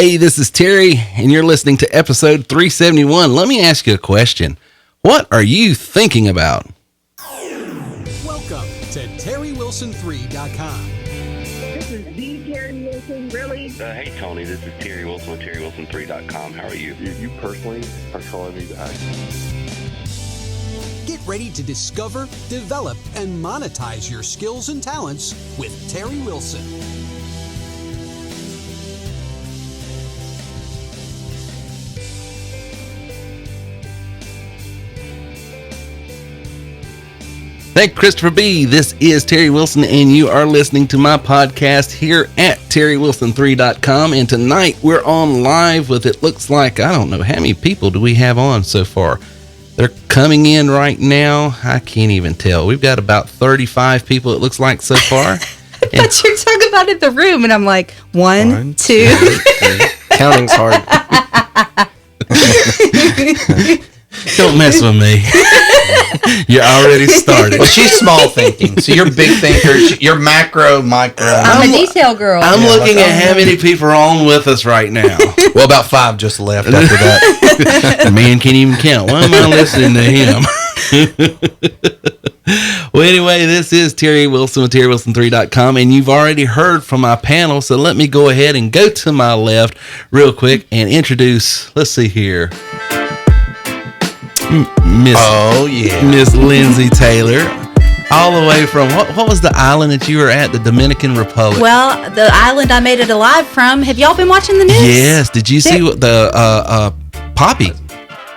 Hey, this is Terry, and you're listening to episode 371. Let me ask you a question. What are you thinking about? Welcome to TerryWilson3.com. This is the Terry Wilson, really? Hey, Tony, this is Terry Wilson with TerryWilson3.com. How are you? You personally are calling me back. Get ready to discover, develop, and monetize your skills and talents with Terry Wilson. Thank Christopher B. This is Terry Wilson, and you are listening to my podcast here at TerryWilson3.com. And tonight we're on live with, it looks like, I don't know, how many people do we have on so far? They're coming in right now. I can't even tell. We've got about 35 people, it looks like, so far. But you're talking about in the room, and I'm like, one, two. Counting's hard. Don't mess with me. You already started. Well, she's small thinking, so you're big thinker. You're macro, micro. I'm a detail girl. I'm looking at how many people are on with us right now. Well, about 5 just left after that. The man can't even count. Why am I listening to him? Well, anyway, this is Terry Wilson with TerryWilson3.com, and you've already heard from my panel, so let me go ahead and go to my left real quick and introduce, let's see here, Miss Lindsay Taylor, all the way from, what was the island that you were at, the Dominican Republic? Well, the island I made it alive from. Have y'all been watching the news? Yes. Did you see what the Poppy?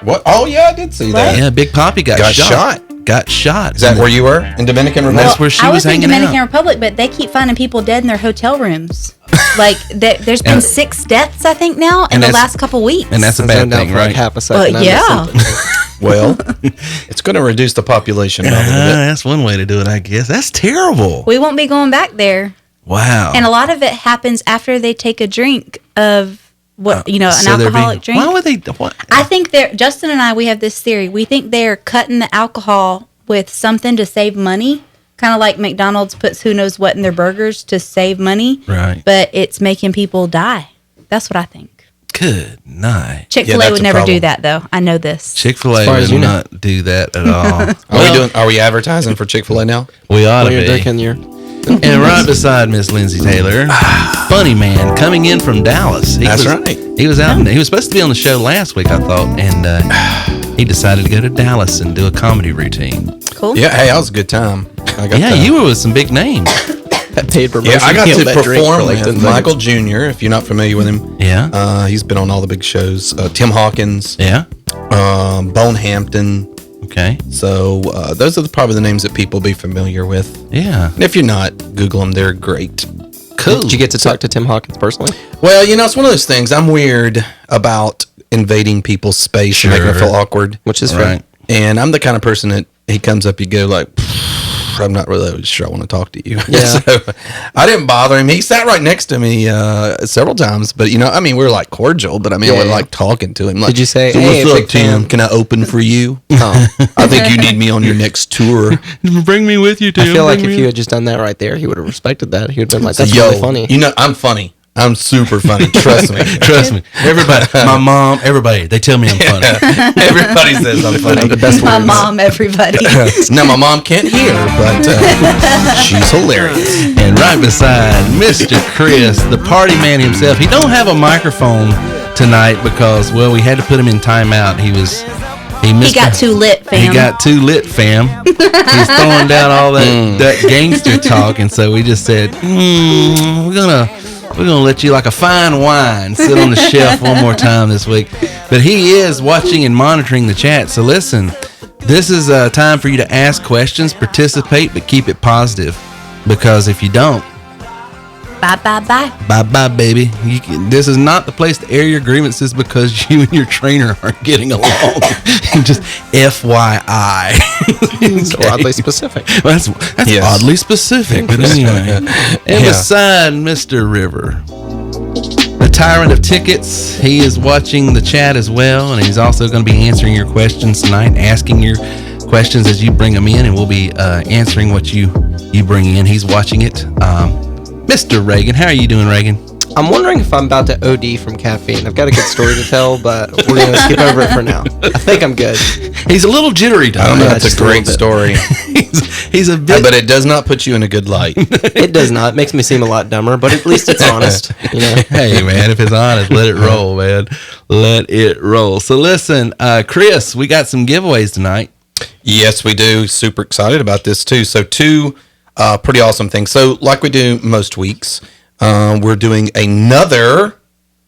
What? Oh, yeah, I did see that. Yeah, Big Poppy got shot. Got shot. Is that where you were? In Dominican Republic? That's where she was hanging in Dominican out. Republic, but they keep finding people dead in their hotel rooms. Like, there's been 6 deaths, I think, now in the last couple weeks. And that's a bad thing, right? Like half a second. Yeah. Well, it's going to reduce the population by a little bit. That's one way to do it, I guess. That's terrible. We won't be going back there. Wow. And a lot of it happens after they take a drink of an alcoholic drink. Why would they? What? I think Justin and I, we have this theory. We think they're cutting the alcohol with something to save money. Kind of like McDonald's puts who knows what in their burgers to save money. Right. But it's making people die. That's what I think. Good night. Chick-fil-A would never do that, though. I know this. Chick-fil-A would not do that at all. Are we advertising for Chick-fil-A now? We ought to be. And right beside Miss Lindsay Taylor, funny man coming in from Dallas. That's right. He was out. He was supposed to be on the show last week, I thought, and he decided to go to Dallas and do a comedy routine. Cool. Yeah. Hey, that was a good time. You were with some big names. Paid promotion. Yeah, I got to perform with Michael Jr., if you're not familiar with him. Yeah. He's been on all the big shows. Tim Hawkins. Yeah. Bone Hampton. Okay. So those are probably the names that people be familiar with. Yeah. And if you're not, Google them. They're great. Cool. Did you get to talk to Tim Hawkins personally? Well, it's one of those things. I'm weird about invading people's space and making it feel awkward. Which is right. And I'm the kind of person that he comes up, you go like, I'm not really sure I want to talk to you. Yeah. So I didn't bother him. He sat right next to me several times, but we were like cordial, but we're like talking to him. Like, did you say, so hey, what's up, Tim? Can I open for you? I think you need me on your next tour. Bring me with you, Tim. I feel like if you had just done that right there, he would have respected that. He would have been like, that's really funny. I'm funny. I'm super funny. Trust me. Trust me. Everybody, my mom, everybody, they tell me I'm funny. Everybody says I'm funny. The best My words. mom, everybody. Now, my mom can't hear, but she's hilarious. And right beside Mr. Chris, the party man himself, he don't have a microphone tonight because, we had to put him in timeout. He got too lit, fam. He got too lit, fam. He's throwing down all that gangster talk, and so we just said, we're gonna let you, like a fine wine, sit on the shelf one more time this week. But he is watching and monitoring the chat. So listen, this is a time for you to ask questions, participate, but keep it positive, because if you don't, bye, baby. This is not the place to air your grievances because you and your trainer aren't getting along. Just FYI. So oddly specific. Well, that's Yes. oddly specific, but anyway. And beside Mr. River, the tyrant of tickets, he is watching the chat as well, and he's also going to be answering your questions tonight, asking your questions as you bring them in, and we'll be answering what you bring in. He's watching it. Mr. Reagan, how are you doing, Reagan? I'm wondering if I'm about to OD from caffeine. I've got a good story to tell, but we're going to skip over it for now. I think I'm good. He's a little jittery, Don. I don't know. Yeah, That's just a a great little story. He's a bit. But it does not put you in a good light. It does not. It makes me seem a lot dumber, but at least it's honest. You know? Hey, man, if it's honest, let it roll, man. Let it roll. So listen, Chris, we got some giveaways tonight. Yes, we do. Super excited about this too. So two pretty awesome things. So like we do most weeks, we're doing another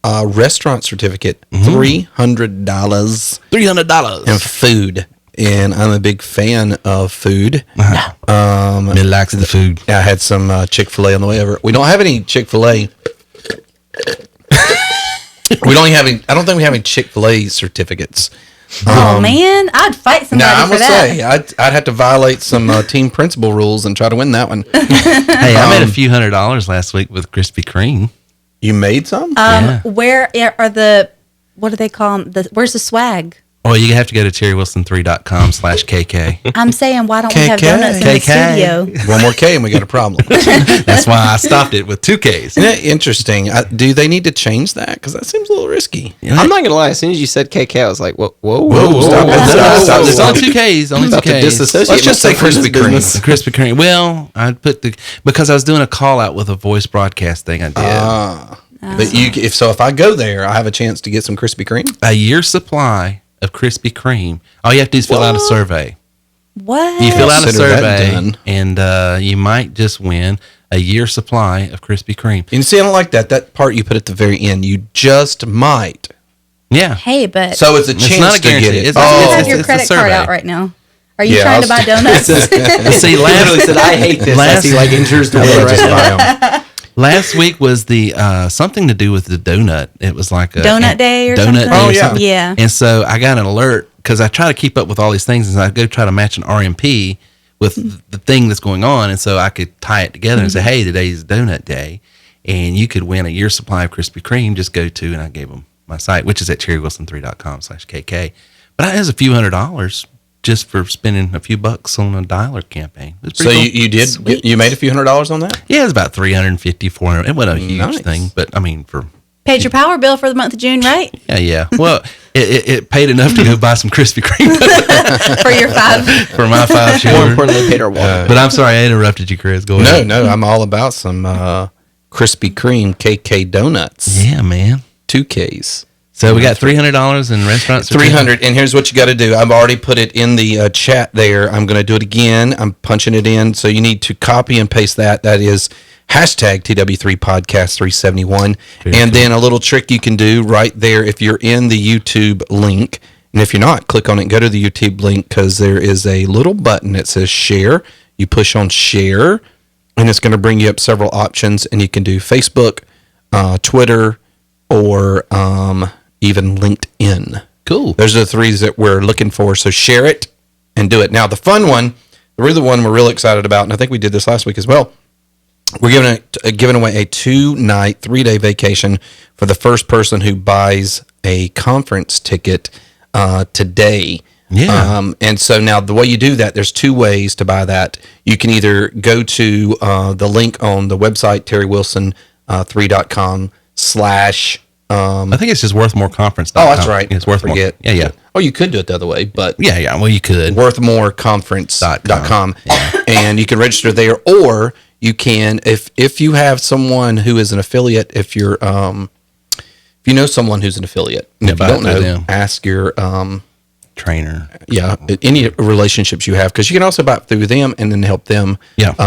restaurant certificate, $300 $300 in food. And I'm a big fan of food. He likes the food. I had some Chick-fil-A on the way over. We don't have any Chick-fil-A. We don't have any. I don't think we have any Chick-fil-A certificates. Oh man, I'd fight somebody Now I for would that. say I'd have to violate some team principal rules and try to win that one. Hey, I made a few $100 last week with Krispy Kreme. You made some? Yeah. Where are the? What do they call them? Where's the swag? Well, you have to go to terrywilson3.com/KK. I'm saying, why don't we have KK. donuts in the KK. studio? One more K and we got a problem. That's why I stopped it with 2 Ks. Isn't that interesting? Do they need to change that? Because that seems a little risky. I'm not going to lie. As soon as you said KK, I was like, whoa. Stop it. Stop it. It's only 2 Ks. Only 2 About to Ks. disassociate Let's just say myself from Krispy this Kreme. business. Krispy Kreme. Well, I put because I was doing a call out with a voice broadcast thing I did. But if I go there, I have a chance to get some Krispy Kreme. A year's supply of Krispy Kreme. All you have to do is fill out a survey. What? You fill out a Consider that survey, done. and you might just win a year's supply of Krispy Kreme. You see, I don't like that. That part you put at the very end. You just might. Yeah. Hey, but So it's a It's chance not a to get guarantee. it. It's- you Oh. have your it's a credit card survey. out right now. Are you Yeah, trying I'll to buy stick- donuts? See, Literally said, I hate this. Last- I see like injures the Yeah, word just right now. buy 'em. last week was the something to do with the donut. It was like a Donut day or donut something? day Oh, or yeah. something. Yeah. And so I got an alert because I try to keep up with all these things, and I go try to match an RMP with the thing that's going on, and so I could tie it together and say, "Hey, today's donut day, and you could win a year's supply of Krispy Kreme. Just go to," and I gave them my site, which is at terrywilson3.com/KK. But I was a few $100 just for spending a few bucks on a dialer campaign. It was So pretty cool. you did. Sweet. You made a few $100 on that. Yeah, it was about 350, 400. It wasn't a huge Nice. thing, but I mean, for Paid your power bill for the month of June, right? yeah. Well, it paid enough to go buy some Krispy Kreme For your 5. for my 5 More children. importantly, paid our water. But I'm sorry I interrupted you, Chris. Go No, ahead. no, I'm all about some Krispy Kreme KK donuts. Yeah, man. 2 Ks. So we got $300 in restaurants. 300, and here's what you got to do. I've already put it in the chat there. I'm going to do it again. I'm punching it in. So you need to copy and paste that. That is hashtag TW3 Podcast 371. And then a little trick you can do right there if you're in the YouTube link. And if you're not, click on it and go to the YouTube link because there is a little button that says share. You push on share, and it's going to bring you up several options. And you can do Facebook, Twitter, or even LinkedIn. Cool. Those are the 3 that we're looking for. So share it and do it. Now, the fun one, the one we're real excited about, and I think we did this last week as well. We're giving away a 2-night, 3-day vacation for the first person who buys a conference ticket today. Yeah. And so now the way you do that, there's 2 ways to buy that. You can either go to the link on the website, terrywilson3.com/ I think it's just worthmoreconference.com. Oh, that's right. It's worth Forget. more. Yeah. Oh, you could do it the other way, but Yeah. Well, you could. worthmoreconference.com. And you can register there, or you can, if you have someone who is an affiliate, if you know someone who's an affiliate, and if you buy don't it through know, them. ask your Trainer. any relationships you have, because you can also buy it through them and then help them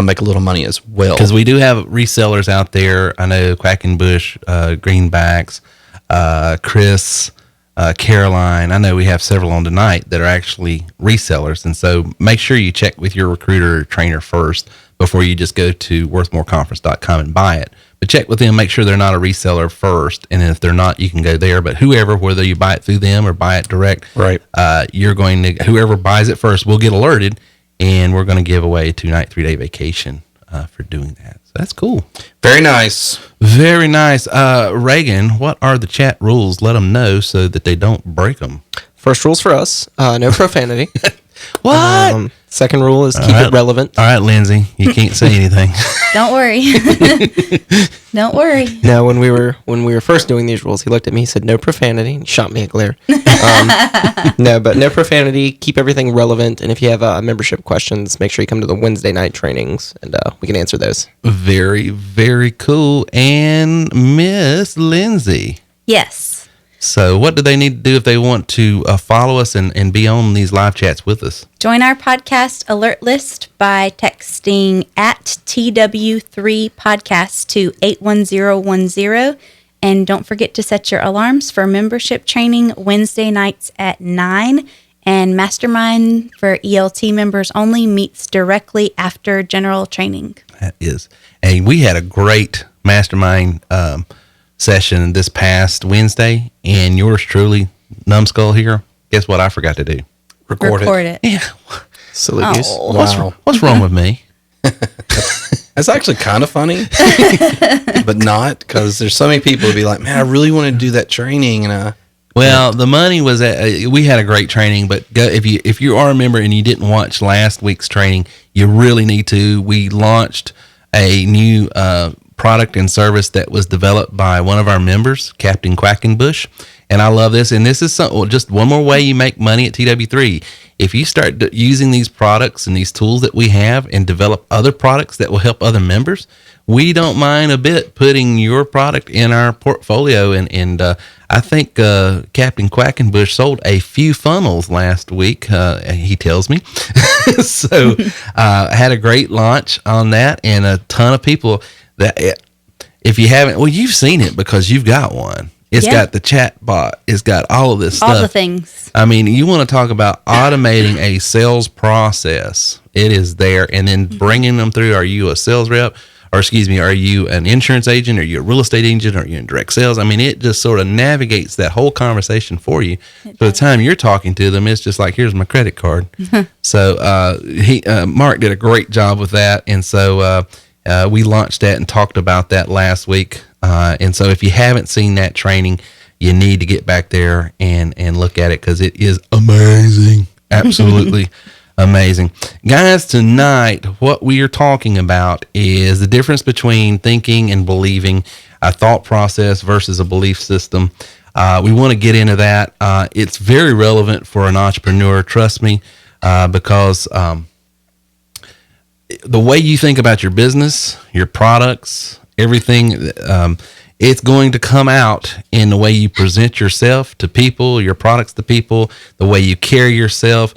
make a little money as well. Because we do have resellers out there. I know Quackenbush, Greenbacks, Chris, Caroline. I know we have several on tonight that are actually resellers. And so make sure you check with your recruiter or trainer first before you just go to worthmoreconference.com and buy it. But check with them, make sure they're not a reseller first. And if they're not, you can go there. But whoever, whether you buy it through them or buy it direct, Right. You're going to, whoever buys it first will get alerted, and we're going to give away a 2-night, 3-day vacation for doing that. So that's cool. Very nice. Very nice. Reagan, what are the chat rules? Let them know so that they don't break them. First rules for us, no profanity. What? Second rule is keep it relevant. All right, Lindsay, you can't say anything. Don't worry. Don't worry. No, when we were first doing these rules, he looked at me, he said, no profanity, and shot me a glare. No, but no profanity, keep everything relevant, and if you have membership questions, make sure you come to the Wednesday night trainings, and we can answer those. Very, very cool. And Miss Lindsay. Yes. So what do they need to do if they want to follow us and be on these live chats with us? Join our podcast alert list by texting at TW3 podcast to 81010. And don't forget to set your alarms for membership training Wednesday nights at 9. And Mastermind for ELT members only meets directly after general training. That is. And we had a great Mastermind session this past Wednesday, and yours truly, Numbskull here, guess what I forgot to do? Record it. Yeah. Silly goose. Oh. Wow. What's wrong with me? That's actually kind of funny, but not, because there's so many people who be like, man, I really want to do that training. And Well, the money was we had a great training, but if you are a member and you didn't watch last week's training, you really need to. We launched a new product and service that was developed by one of our members, Captain Quackenbush. And I love this. And this is just one more way you make money at TW3. If you start using these products and these tools that we have and develop other products that will help other members, we don't mind a bit putting your product in our portfolio. And I think Captain Quackenbush sold a few funnels last week, he tells me. So I had a great launch on that, and a ton of people that, if you haven't, well, you've seen it because you've got one. It's got the chat bot. It's got all of this stuff. All the things. I mean, you want to talk about automating a sales process. It is there. And then bringing them through. Are you a sales rep? Or excuse me, are you an insurance agent? Are you a real estate agent? Are you in direct sales? I mean, it just sort of navigates that whole conversation for you. By the time you're talking to them, it's just like, here's my credit card. So Mark did a great job with that. And so we launched that and talked about that last week. And so if you haven't seen that training, you need to get back there and look at it, because it is amazing. Absolutely amazing. Guys, tonight, what we are talking about is the difference between thinking and believing, a thought process versus a belief system. We want to get into that. It's very relevant for an entrepreneur, trust me, because the way you think about your business, your products, everything, it's going to come out in the way you present yourself to people, your products to people, the way you carry yourself.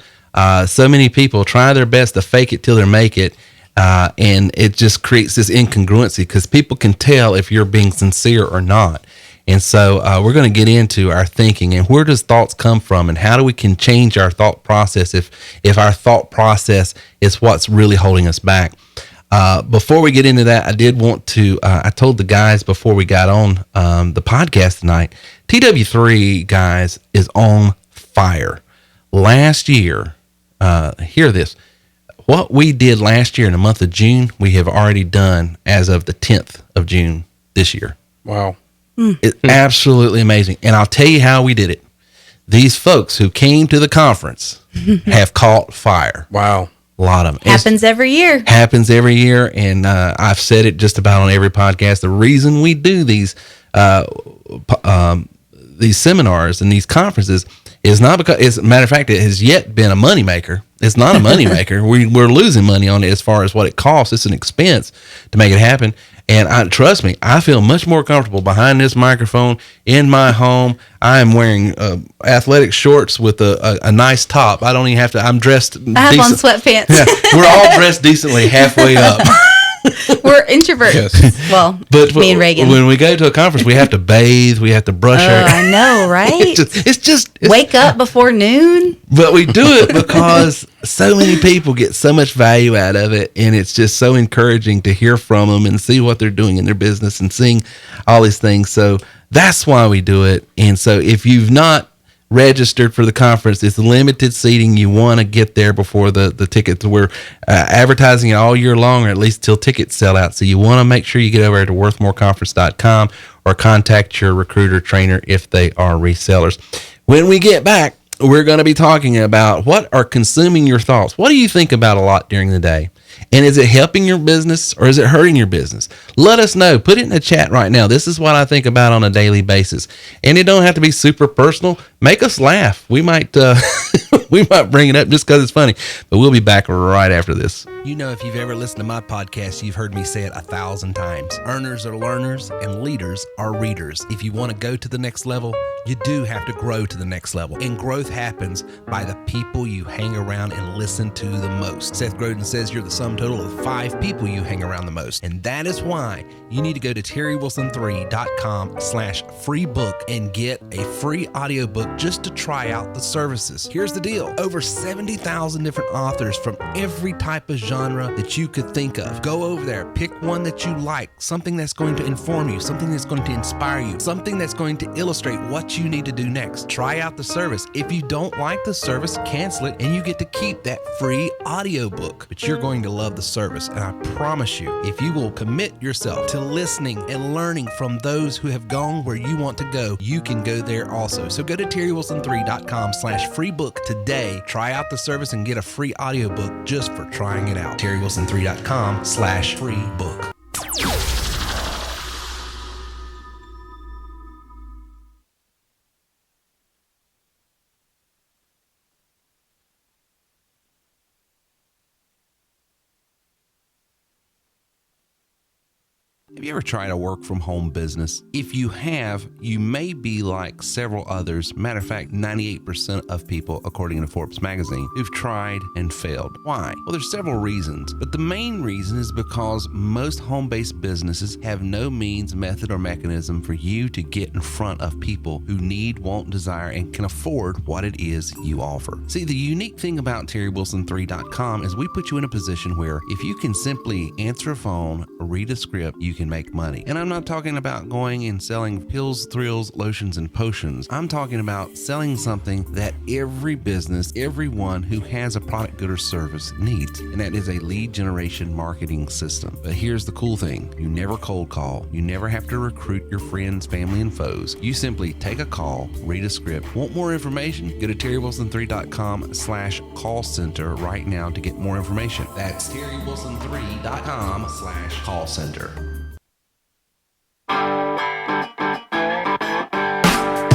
So many people try their best to fake it till they make it, and it just creates this incongruency, because people can tell if you're being sincere or not. And so we're going to get into our thinking and where does thoughts come from, and how do we can change our thought process if our thought process is what's really holding us back. Before we get into that, I did want to, I told the guys before we got on the podcast tonight, TW3, guys, is on fire. Last year, hear this, what we did last year in the month of June, we have already done as of the 10th of June this year. wow. It's absolutely amazing. And I'll tell you how we did it. These folks who came to the conference have caught fire. Wow. A lot of them. Happens every year. Happens every year. And I've said it just about on every podcast. The reason we do these seminars and these conferences is not because, as a matter of fact, it has yet been a moneymaker. It's not a moneymaker. We're losing money on it as far as what it costs. It's an expense to make it happen. And trust me, I feel much more comfortable behind this microphone in my home. I am wearing athletic shorts with a nice top. I don't even have to. I'm dressed. I have on sweatpants. Yeah, we're all dressed decently halfway up. We're introverts. Yes. Well, But me and Reagan. when we go to a conference, we have to bathe. We have to brush our. I know, right? It's just Wake up before noon. But we do it because so many people get so much value out of it, and it's just so encouraging to hear from them and see what they're doing in their business and seeing all these things. So that's why we do it. And so if you've not registered for the conference, it's limited seating. You want to get there before the tickets. We're advertising it all year long, or at least till tickets sell out. So you want to make sure you get over to worthmoreconference.com or contact your recruiter trainer if they are resellers. When we get back, we're going to be talking about what are consuming your thoughts. What do you think about a lot during the day? And is it helping your business or is it hurting your business? Let us know. Put it in the chat right now. This is what I think about on a daily basis. And it don't have to be super personal. Make us laugh. We might we might bring it up just because it's funny. But we'll be back right after this. You know, if you've ever listened to my podcast, you've heard me say it 1,000 times. Earners are learners and leaders are readers. If you want to go to the next level, you do have to grow to the next level. And growth happens by the people you hang around and listen to the most. Seth Godin says you're the sum total of 5 people you hang around the most. And that is why you need to go to terrywilson3.com/free book and get a free audiobook just to try out the services. Here's the deal. Over 70,000 different authors from every type of genre that you could think of. Go over there, pick one that you like, something that's going to inform you, something that's going to inspire you, something that's going to illustrate what you need to do next. Try out the service. If you don't like the service, cancel it and you get to keep that free audiobook. But you're going to love the service, and I promise you, if you will commit yourself to listening and learning from those who have gone where you want to go, you can go there also. So go to terrywilson3.com/free book today. Try out the service and get a free audiobook just for trying it out. terrywilson3.com/free book. Have you ever tried a work from home business? If you have, you may be like several others. Matter of fact, 98% of people, according to Forbes magazine, who've tried and failed. Why? Well, there's several reasons, but the main reason is because most home-based businesses have no means, method, or mechanism for you to get in front of people who need, want, desire, and can afford what it is you offer. See, the unique thing about terrywilson3.com is we put you in a position where if you can simply answer a phone, read a script, you can make money. And I'm not talking about going and selling pills, thrills, lotions, and potions. I'm talking about selling something that every business, everyone who has a product, good, or service needs. And that is a lead generation marketing system. But here's the cool thing. You never cold call. You never have to recruit your friends, family, and foes. You simply take a call, read a script. Want more information? Go to terrywilson3.com/call center right now to get more information. That's terrywilson3.com/call center.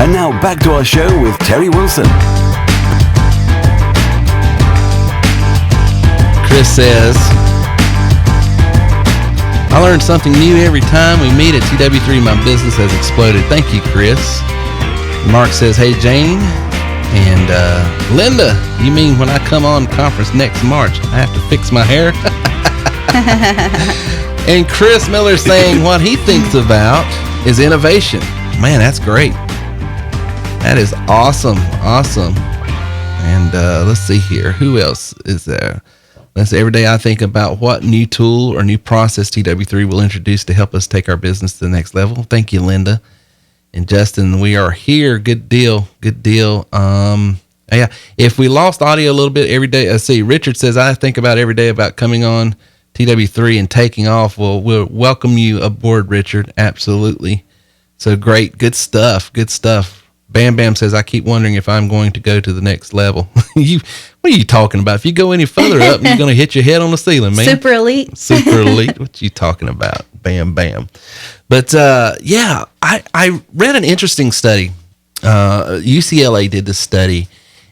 And now back to our show with Terry Wilson. Chris says, I learn something new every time we meet at TW3. My business has exploded. Thank you, Chris. Mark says, hey, Jane. And Linda, you mean when I come on conference next March, I have to fix my hair? And Chris Miller saying what he thinks about is innovation. Man, that's great. That is awesome. Awesome. And let's see here. Who else is there? Let's every day I think about what new tool or new process TW3 will introduce to help us take our business to the next level. Thank you, Linda. And Justin, we are here. Good deal. Good deal. Yeah. If we lost audio a little bit every day, let's see. Richard says, I think about every day about coming on TW3 and taking off. Well, we'll welcome you aboard, Richard. Absolutely. So great. Good stuff. Good stuff. Bam Bam says, I keep wondering if I'm going to go to the next level. What are you talking about? If you go any further up, you're going to hit your head on the ceiling, man. Super elite. Super elite. What you talking about? Bam Bam. But yeah, I read an interesting study. UCLA did this study.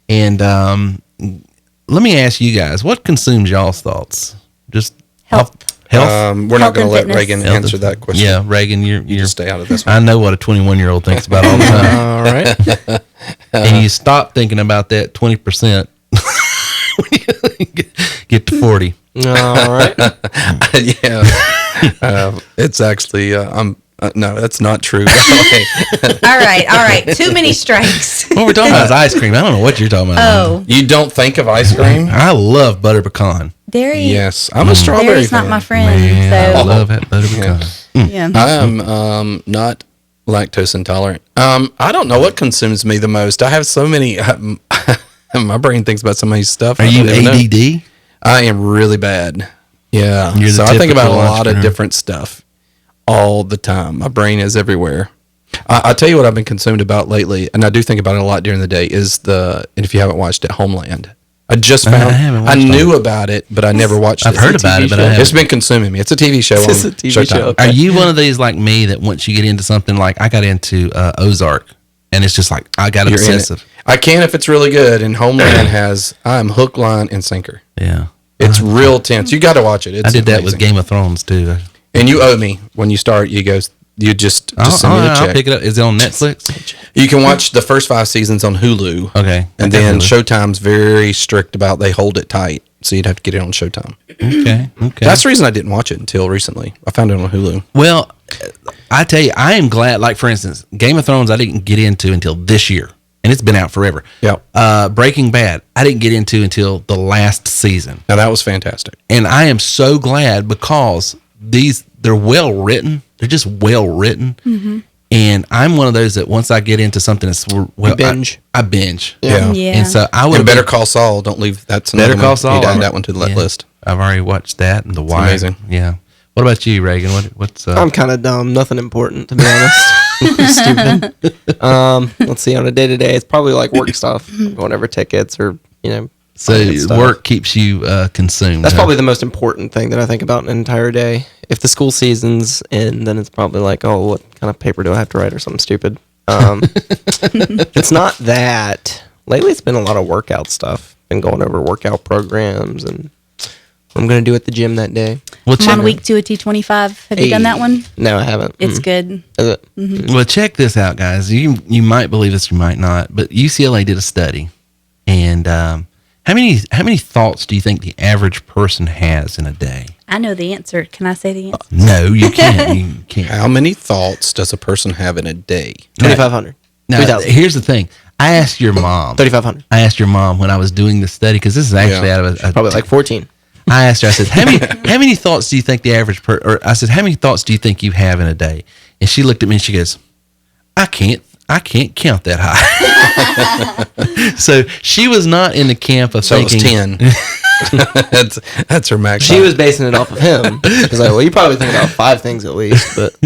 And let me ask you guys, what consumes y'all's thoughts? Just Health. We're not going to let fitness. Reagan answer that question. Yeah, Reagan, You just stay out of this one. I know what a 21-year-old thinks about all the time. All right. And you stop thinking about that 20% when you get to 40. All right. Yeah. It's actually, no, that's not true. All right. Too many strikes. What we're talking about is ice cream. I don't know what you're talking about. Oh, You don't think of ice cream? I love butter pecan. dairy. Yes. I'm a strawberry Dairy's fan. not my friend. Man, I So love that butter pecan. yeah. I am not lactose intolerant. I don't know what consumes me the most. I have so many. My brain thinks about so many stuff. Are I you don't even know. ADD? I am really bad. Yeah. You're the So I think about a typical lot of entrepreneur. different stuff all the time. My brain is everywhere. I'll tell you what I've been consumed about lately, and I do think about it a lot during the day, is and if you haven't watched it, Homeland. I just found, I knew about it, but I never watched it. I've heard about it, but I haven't. It's been consuming me. It's a TV show It's on a TV Showtime. show. Are you one of these like me that once you get into something, like I got into Ozark, and it's just like I got You're in it. obsessive. I can if it's really good, and Homeland I'm hook, line, and sinker. Yeah. It's real tense. You got to watch it. It's I did that with amazing. Game of Thrones too. And you owe me when you start. You just send me the check. I'll pick it up. Is it on Netflix? You can watch the first 5 seasons on Hulu. Okay. And then Showtime's very strict about they hold it tight, so you'd have to get it on Showtime. Okay. That's the reason I didn't watch it until recently. I found it on Hulu. Well, I tell you, I am glad. Like for instance, Game of Thrones, I didn't get into until this year, and it's been out forever. Yeah. Breaking Bad, I didn't get into until the last season. Now that was fantastic. And I am so glad because they're well written. They're just well written. Mm-hmm. And I'm one of those that once I get into something that's well, binge. I binge. Yeah. And so I would Better Call Saul. Don't leave. That's Better another Call one. Saul. You add that one to the list. I've already watched that and The Wire. amazing. Yeah. What about you, Reagan? What's I'm kind of dumb. Nothing important, to be honest. Stupid. Let's see. On a day to day, it's probably like work stuff, going over tickets or so stuff. work keeps you consumed? That's probably the most important thing that I think about an entire day. If the school season's in, then it's probably like, oh, what kind of paper do I have to write or something stupid. It's not that. Lately, it's been a lot of workout stuff. Been going over workout programs and what I'm going to do at the gym that day. I'm on week 2 of T25. Have you done that one? No, I haven't. It's good. Is it? Mm-hmm. Well, check this out, guys. You might believe this, you might not, but UCLA did a study, and how many thoughts do you think the average person has in a day? I know the answer. Can I say the answer? No, you can't. You can't. How many thoughts does a person have in a day? 2,500. Now, 3,000. here's the thing. I asked your mom. 3,500. I asked your mom when I was doing the study, because this is actually out of a Probably like 14. I asked her, I said, how many thoughts do you think the average or I said, how many thoughts do you think you have in a day? And she looked at me and she goes, I can't count that high. So she was not in the camp of thinking. It was 10. that's her max. She was basing it off of him. She's like, well, you probably think about 5 things at least. But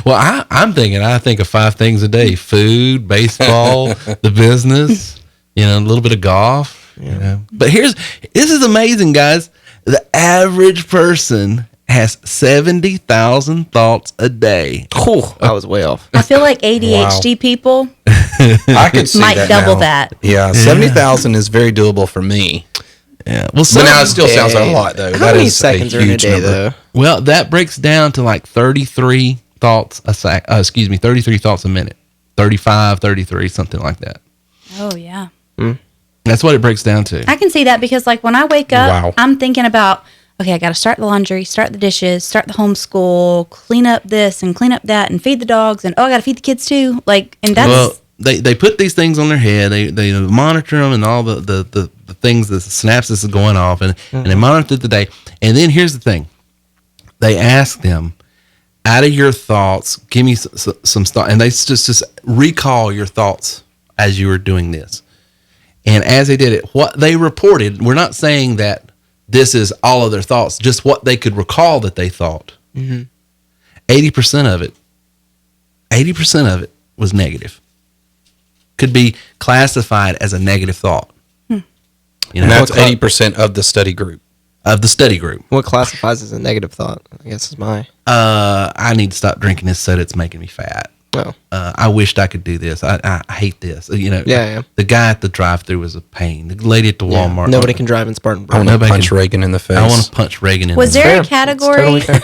Well, I think of 5 things a day: food, baseball, the business, a little bit of golf. But this is amazing, guys. The average person has 70,000 thoughts a day. oh, I was way off. I feel like ADHD people I could see might that double now. that. Yeah, 70,000 is very doable for me. Yeah. Well, But now it still sounds like a lot, though. How That many is seconds a are in a huge day, number. though? Well, that breaks down to like 33 thoughts 33 thoughts a minute. 35, 33, something like that. Oh, yeah. That's what it breaks down to. I can see that because, like, when I wake up, Wow. I'm thinking about, okay, I got to start the laundry, start the dishes, start the homeschool, clean up this and clean up that and feed the dogs. And, oh, I got to feed the kids too. Like, and that's. Well, they put these things on their head. They monitor them and all the things, the synapses is going off, and they monitor the day. And then here's the thing. They ask them, out of your thoughts, give me some thought. And they just recall your thoughts as you were doing this. And as they did it, what they reported, we're not saying that this is all of their thoughts, just what they could recall that they thought. 80% of it was negative. Could be classified as a negative thought. And that's 80% of the study group. Of the study group. What classifies as a negative thought? I guess is my. I need to stop drinking this soda. It's making me fat. Oh. I wished I could do this. I hate this. Yeah. The guy at the drive-thru was a pain. The lady at the Walmart. Nobody can drive in Spartanburg. I want to Nobody punch can- Reagan in the face. I want to punch Reagan in Was the there fair. a category It's totally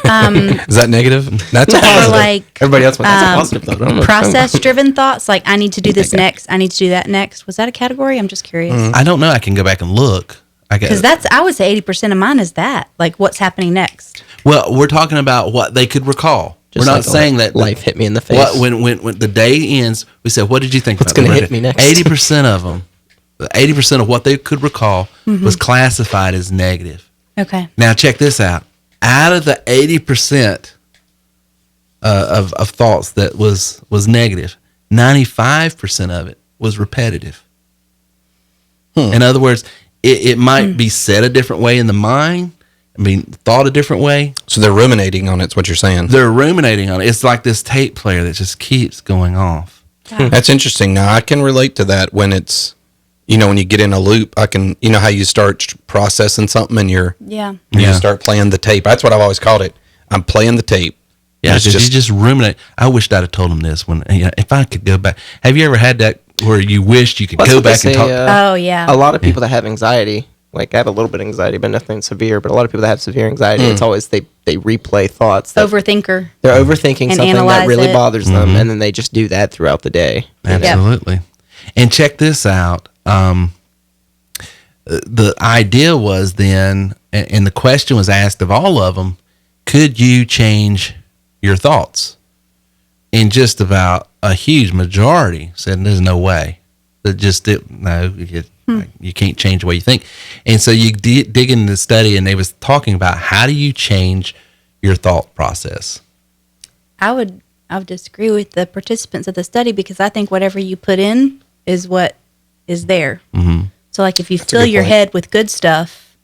fair. Is that negative? That's a for positive. like Everybody else went, that's a positive thought. I don't know. process-driven thoughts? Like, I need to do this next. I need to do that next. Was that a category? I'm just curious. I don't know. I can go back and look. Because I would say 80% of mine is that. Like, what's happening next? Well, we're talking about what they could recall. Just we're not like saying that life hit me in the face. What, when the day ends, we said, "What did you think?" What's about gonna hit me next? 80% of them, 80% of what they could recall was classified as negative. Okay. Now check this out. Out of the 80% of thoughts that was negative, 95% of it was repetitive. In other words, it might be said a different way in the mind, I mean, thought a different way. So they're ruminating on it. Is what you're saying? They're ruminating on it. It's like this tape player that just keeps going off. That's interesting. Now I can relate to that when it's, when you get in a loop. I can, how you start processing something and you start playing the tape. That's what I've always called it. I'm playing the tape. Yeah, you just ruminate. I wished I'd have told him this when, if I could go back. Have you ever had that where you wished you could go back and talk? Oh yeah. A lot of people that have anxiety, like I have a little bit of anxiety, but nothing severe. But a lot of people that have severe anxiety, it's always they replay thoughts. Overthinker. They're overthinking something that really bothers them, Mm-hmm. and then they just do that throughout the day. Absolutely. And check this out. The idea was then, and the question was asked of all of them, could you change your thoughts? And just about a huge majority said, there's no way. You can't change the way you think. And so you dig into the study, and they was talking about how do you change your thought process? I would disagree with the participants of the study because I think whatever you put in is what is there. Mm-hmm. So like if you fill your head with good stuff,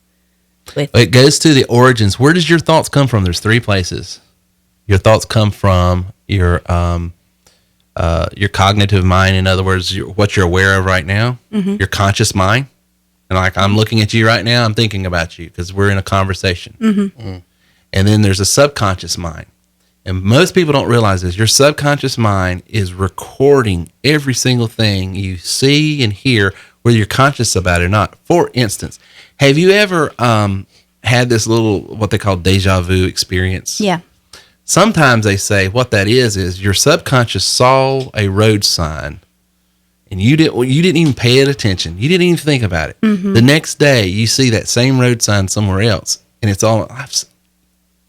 it goes to the origins. Where does your thoughts come from? There's 3 places. Your thoughts come from your cognitive mind. In other words, what you're aware of right now, your conscious mind. And like I'm looking at you right now, I'm thinking about you because we're in a conversation. And then there's a subconscious mind. And most people don't realize this. Your subconscious mind is recording every single thing you see and hear, whether you're conscious about it or not. For instance, have you ever had this little, what they call deja vu experience? Yeah. Sometimes they say what that is your subconscious saw a road sign and you didn't even pay it attention. You didn't even think about it. The next day you see that same road sign somewhere else and it's all,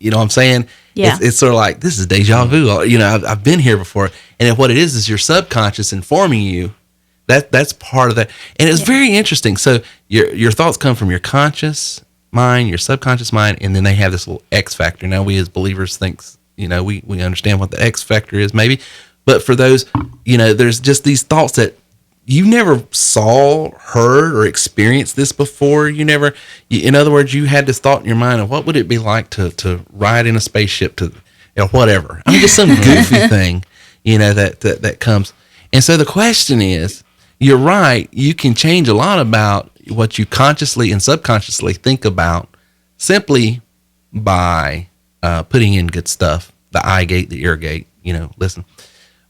you know what I'm saying? Yeah. It's sort of like, this is deja vu. I've been here before. And what it is your subconscious informing you. That's part of that. And it's very interesting. So your thoughts come from your conscious mind, your subconscious mind, and then they have this little X factor. Now we as believers think, we understand what the X factor is maybe. But for those, there's just these thoughts that you never saw, heard, or experienced this before. In other words, you had this thought in your mind of what would it be like to ride in a spaceship to, whatever. I mean, just some goofy thing, that comes. And so the question is, you're right. You can change a lot about what you consciously and subconsciously think about simply by putting in good stuff, the eye gate, the ear gate, listen.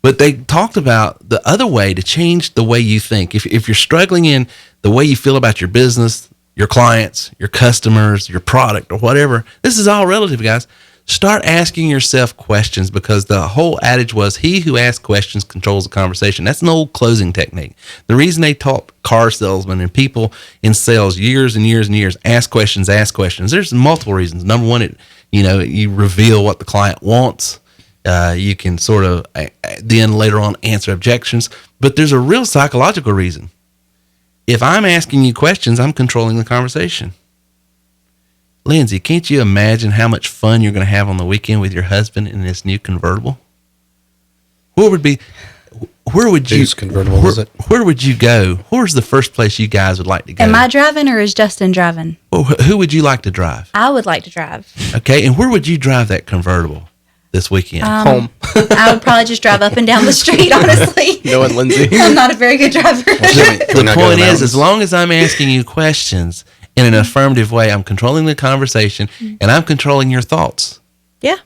But they talked about the other way to change the way you think. If you're struggling in the way you feel about your business, your clients, your customers, your product, or whatever, this is all relative, guys. Start asking yourself questions because the whole adage was, he who asks questions controls the conversation. That's an old closing technique. The reason they taught car salesmen and people in sales years and years and years, ask questions. There's multiple reasons. Number one, you reveal what the client wants. You can sort of then later on answer objections. But there's a real psychological reason. If I'm asking you questions, I'm controlling the conversation. Lindsay, can't you imagine how much fun you're going to have on the weekend with your husband in this new convertible? Where would you convertible is it? Where would you go? Where's the first place you guys would like to go? Am I driving or is Justin driving? Who would you like to drive? I would like to drive. Okay, and where would you drive that convertible this weekend? Home. I would probably just drive up and down the street, honestly. Knowing Lindsay. I'm not a very good driver. The point is, as long as I'm asking you questions in an affirmative way, I'm controlling the conversation and I'm controlling your thoughts. Yeah.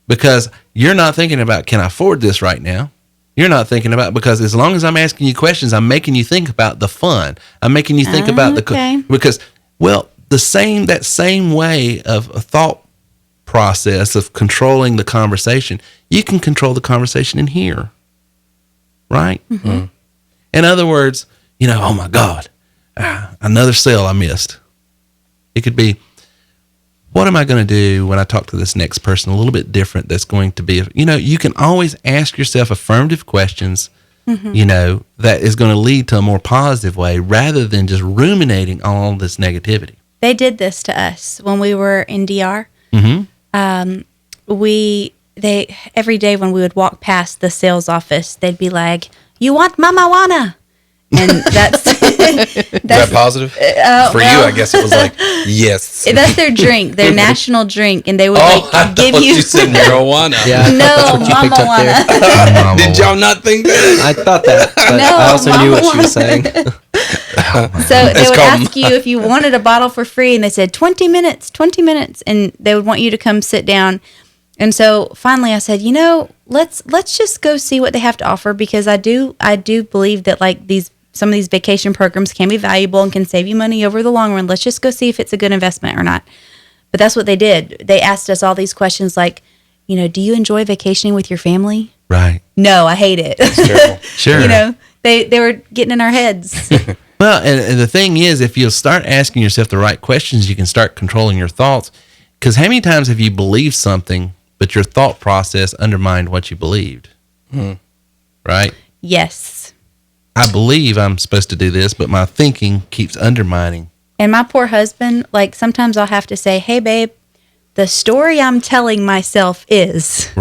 Because you're not thinking about, can I afford this right now? You're not thinking about, because as long as I'm asking you questions, I'm making you think about the fun. I'm making you think about because, that same way of a thought process of controlling the conversation, you can control the conversation in here. Right? Mm-hmm. In other words, oh my God, another sale I missed. It could be, what am I going to do when I talk to this next person? A little bit different. That's going to be, you can always ask yourself affirmative questions, that is going to lead to a more positive way rather than just ruminating on all this negativity. They did this to us when we were in DR. Mm-hmm. Every day when we would walk past the sales office, they'd be like, "You want marijuana?" And that's Is that positive? For you, I guess it was like, yes. that's their drink, their national drink, and they would I give thought you said marijuana. Yeah, no that's what you picked up there. Did y'all not think that? I thought that, but No, I also knew what she Mama was saying. So they would ask you if you wanted a bottle for free, and they said 20 minutes, and they would want you to come sit down. And so finally I said, let's just go see what they have to offer, because I do believe that like some of these vacation programs can be valuable and can save you money over the long run. Let's just go see if it's a good investment or not. But that's what they did. They asked us all these questions like, do you enjoy vacationing with your family? Right. No, I hate it. Sure. They were getting in our heads. Well, and the thing is, if you'll start asking yourself the right questions, you can start controlling your thoughts. Because how many times have you believed something, but your thought process undermined what you believed? Right? Yes. I believe I'm supposed to do this, but my thinking keeps undermining. And my poor husband, like sometimes I'll have to say, hey, babe, the story I'm telling myself is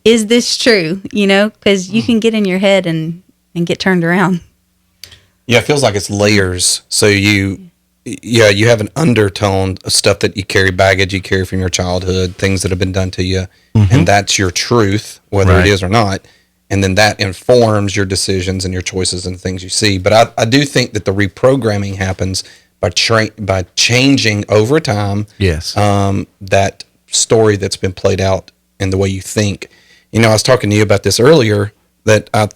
this true? Because you can get in your head and get turned around. Yeah, it feels like it's layers. So you have an undertone of stuff that you carry, baggage you carry from your childhood, things that have been done to you, and that's your truth, whether it is or not. And then that informs your decisions and your choices and things you see. But I do think that the reprogramming happens by changing over time. Yes. That story that's been played out in the way you think. I was talking to you about this earlier, that I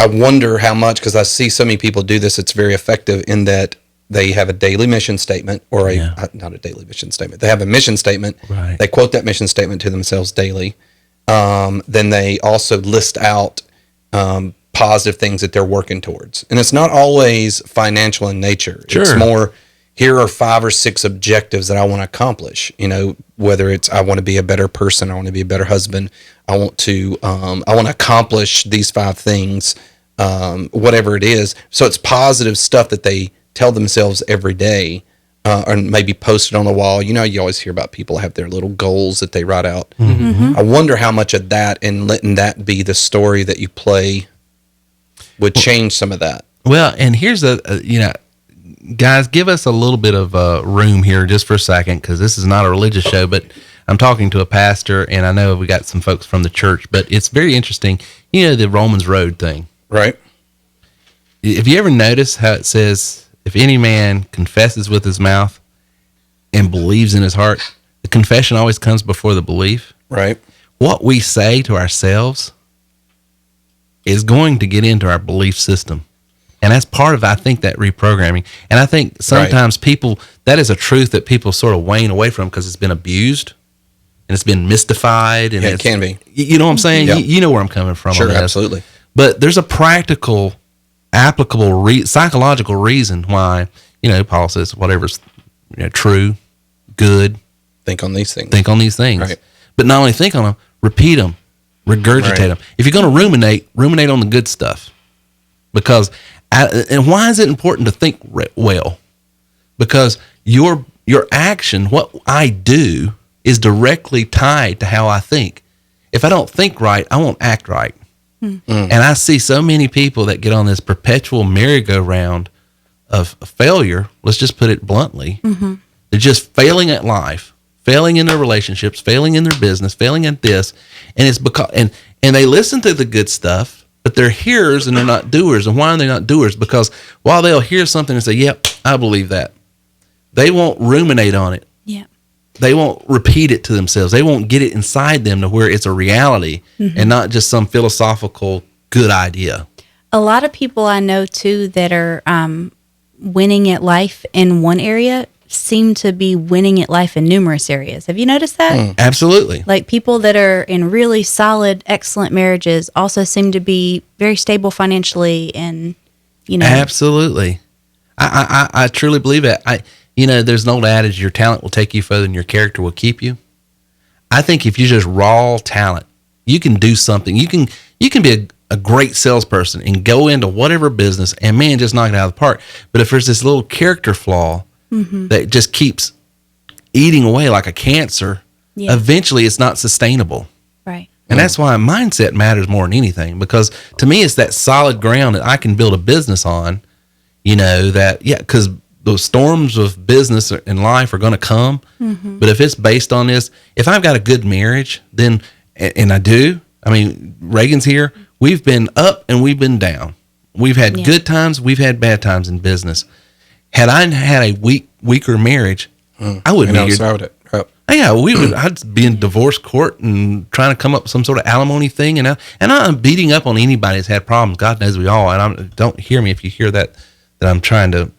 wonder how much, because I see so many people do this, it's very effective in that they have a daily mission statement, or not a daily mission statement. They have a mission statement. Right. They quote that mission statement to themselves daily. Then they also list out positive things that they're working towards. And it's not always financial in nature. Sure. It's more, here are 5 or 6 objectives that I want to accomplish. Whether it's I want to be a better person, I want to be a better husband, I want to accomplish these 5 things, whatever it is. So it's positive stuff that they tell themselves every day. Or maybe posted on the wall. You always hear about people have their little goals that they write out. I wonder how much of that, and letting that be the story that you play, would change some of that. Well, and here's guys, give us a little bit of room here just for a second, because this is not a religious show, but I'm talking to a pastor, and I know we got some folks from the church, but it's very interesting. The Romans Road thing. Right. Have you ever noticed how it says, if any man confesses with his mouth and believes in his heart, the confession always comes before the belief. Right. What we say to ourselves is going to get into our belief system. And that's part of, I think, that reprogramming. And I think sometimes people, that is a truth that people sort of wane away from because it's been abused and it's been mystified. And it can be. You know what I'm saying? Yep. You know where I'm coming from. Sure, on this. absolutely. But there's a practical, applicable, psychological reason why, Paul says whatever's true, good. Think on these things. Think on these things. Right. But not only think on them, repeat them, regurgitate them. If you're going to ruminate on the good stuff. Because, and why is it important to think well? Because your action, what I do, is directly tied to how I think. If I don't think right, I won't act right. And I see so many people that get on this perpetual merry-go-round of failure. Let's just put it bluntly. They're just failing at life, failing in their relationships, failing in their business, failing at this. And it's because, and they listen to the good stuff, but they're hearers and they're not doers. And why are they not doers? Because while they'll hear something and say, yep, I believe that, they won't ruminate on it. Yeah. They won't repeat it to themselves. They won't get it inside them to where it's a reality and not just some philosophical good idea. A lot of people I know, too, that are winning at life in one area seem to be winning at life in numerous areas. Have you noticed that? Absolutely. Like people that are in really solid, excellent marriages also seem to be very stable financially and, Absolutely. I truly believe that. There's an old adage, your talent will take you further than your character will keep you. I think if you just raw talent, you can do something. You can be a great salesperson and go into whatever business and, man, just knock it out of the park. But if there's this little character flaw that just keeps eating away like a cancer, eventually it's not sustainable. Right. And that's why mindset matters more than anything, because to me, it's that solid ground that I can build a business on, because the storms of business and life are going to come. Mm-hmm. But if it's based on this, if I've got a good marriage, then, and I do, Reagan's here, we've been up and we've been down. We've had good times, we've had bad times in business. Had I had a weaker marriage, I wouldn't be here. Yeah, I'd be in divorce court and trying to come up with some sort of alimony thing, and I'm beating up on anybody that's had problems. God knows we all. And don't hear me if you hear that I'm trying to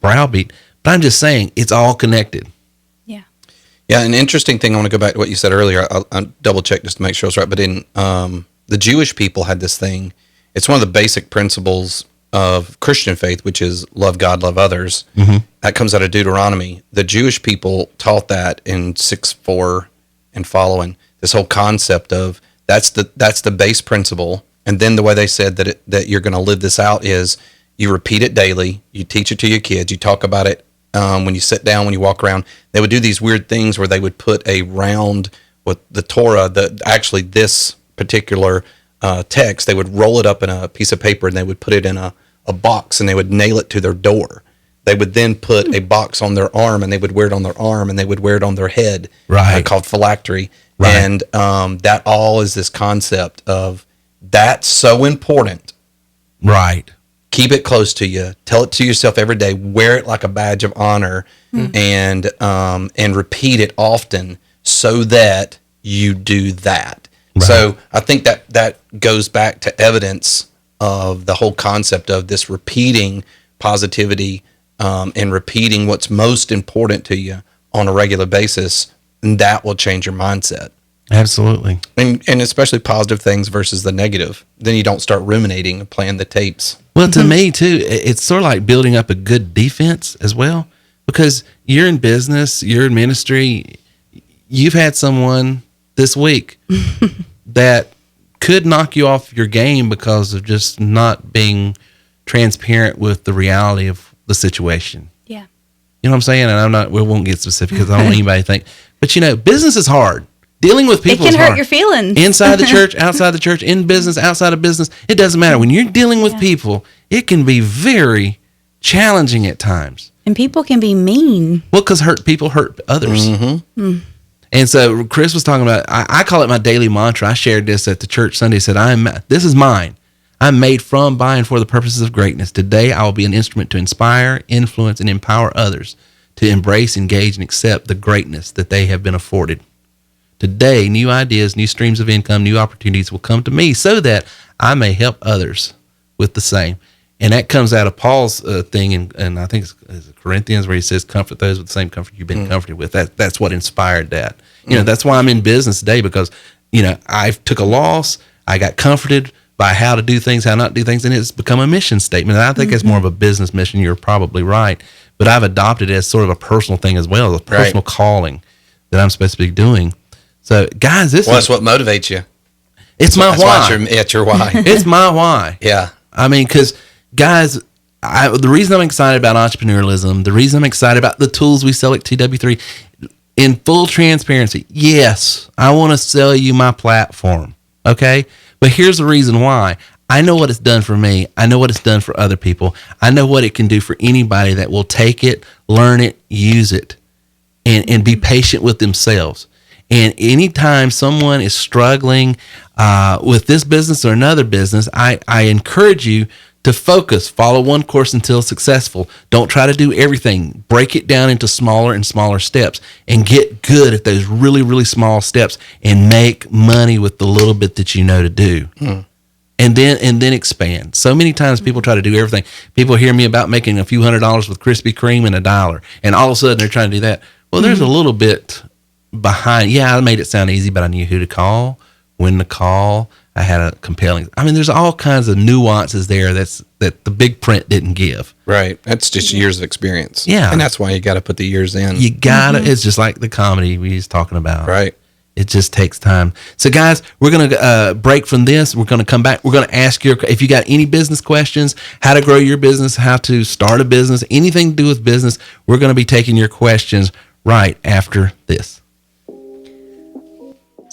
browbeat. But I'm just saying it's all connected. Yeah. Yeah, an interesting thing. I want to go back to what you said earlier. I'll double check just to make sure it's right. But in the Jewish people had this thing. It's one of the basic principles of Christian faith, which is love God, love others. Mm-hmm. That comes out of Deuteronomy. The Jewish people taught that in 6:4 and following. This whole concept of that's the base principle, and then the way they said that you're going to live this out is you repeat it daily, you teach it to your kids, you talk about it when you sit down, when you walk around. They would do these weird things where they would put a round with the Torah, this particular text, they would roll it up in a piece of paper and they would put it in a box and they would nail it to their door. They would then put a box on their arm and they would wear it on their arm and they would wear it on their head, called phylactery. Right. And that all is this concept of that's so important. Right. Keep it close to you. Tell it to yourself every day. Wear it like a badge of honor, and repeat it often so that you do that. Right. So I think that goes back to evidence of the whole concept of this repeating positivity and repeating what's most important to you on a regular basis, and that will change your mindset. Absolutely. And especially positive things versus the negative. Then you don't start ruminating and playing the tapes. Well, to me, too, it's sort of like building up a good defense as well, because you're in business, you're in ministry, you've had someone this week that could knock you off your game because of just not being transparent with the reality of the situation. Yeah. You know what I'm saying? And we won't get specific because I don't want anybody to think. But, business is hard. Dealing with people is hard. It can hurt your feelings. Inside the church, outside the church, in business, outside of business. It doesn't matter. When you're dealing with people, it can be very challenging at times. And people can be mean. Well, because people hurt others. Mm-hmm. Mm. And so Chris was talking about, I call it my daily mantra. I shared this at the church Sunday. Said, this is mine. I'm made from, by, and for the purposes of greatness. Today, I will be an instrument to inspire, influence, and empower others to embrace, engage, and accept the greatness that they have been afforded. Today, new ideas, new streams of income, new opportunities will come to me so that I may help others with the same. And that comes out of Paul's thing, and I think it's Corinthians, where he says, comfort those with the same comfort you've been comforted with. That's what inspired that. That's why I'm in business today, because, I took a loss, I got comforted by how to do things, how not to do things, and it's become a mission statement. And I think it's more of a business mission. You're probably right. But I've adopted it as sort of a personal thing as well, a personal calling that I'm supposed to be doing. So, guys, that's what motivates you. It's my why. It's your why. It's my why. Yeah. Because, guys, the reason I'm excited about entrepreneurialism, the reason I'm excited about the tools we sell at TW3, in full transparency, yes, I want to sell you my platform, okay? But here's the reason why. I know what it's done for me. I know what it's done for other people. I know what it can do for anybody that will take it, learn it, use it, and be patient with themselves. And anytime someone is struggling with this business or another business, I encourage you to focus, follow one course until successful. Don't try to do everything. Break it down into smaller and smaller steps and get good at those really, really small steps and make money with the little bit that you know to do. And then expand. So many times people try to do everything. People hear me about making a few $100s with Krispy Kreme and $1, and all of a sudden they're trying to do that. Well, there's a little bit behind. Yeah, I made it sound easy, but I knew who to call, when to call. I had a compelling. There's all kinds of nuances there that the big print didn't give. Right. That's just years of experience. Yeah. And that's why you got to put the years in. You got to. It's just like the comedy we was talking about. Right. It just takes time. So, guys, we're going to break from this. We're going to come back. We're going to ask you if you got any business questions, how to grow your business, how to start a business, anything to do with business. We're going to be taking your questions right after this.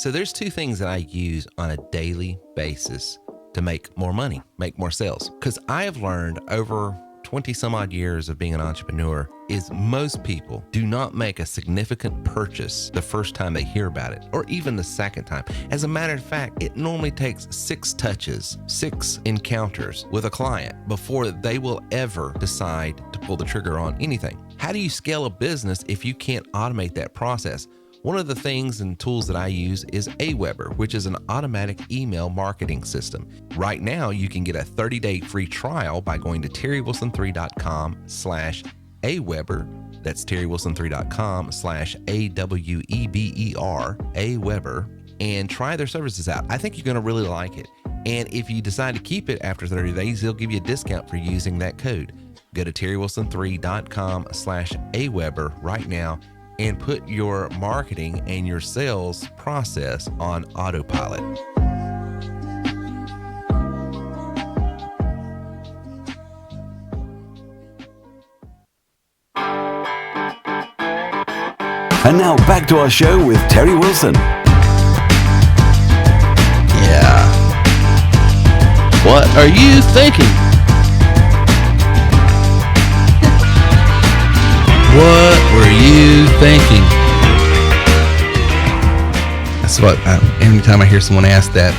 So there's two things that I use on a daily basis to make more money, make more sales. Because I have learned over 20 some odd years of being an entrepreneur is most people do not make a significant purchase the first time they hear about it, or even the second time. As a matter of fact, it normally takes 6 touches, 6 encounters with a client before they will ever decide to pull the trigger on anything. How do you scale a business if you can't automate that process? One of the things and tools that I use is Aweber, which is an automatic email marketing system. Right now, you can get a 30-day free trial by going to terrywilson3.com/Aweber. That's terrywilson3.com/AWEBER, Aweber, and try their services out. I think you're going to really like it. And if you decide to keep it after 30 days, they'll give you a discount for using that code. Go to terrywilson3.com/Aweber right now and put your marketing and your sales process on autopilot. And now back to our show with Terry Wilson. Yeah. What are you thinking? What were you thinking? That's what, anytime I hear someone ask that,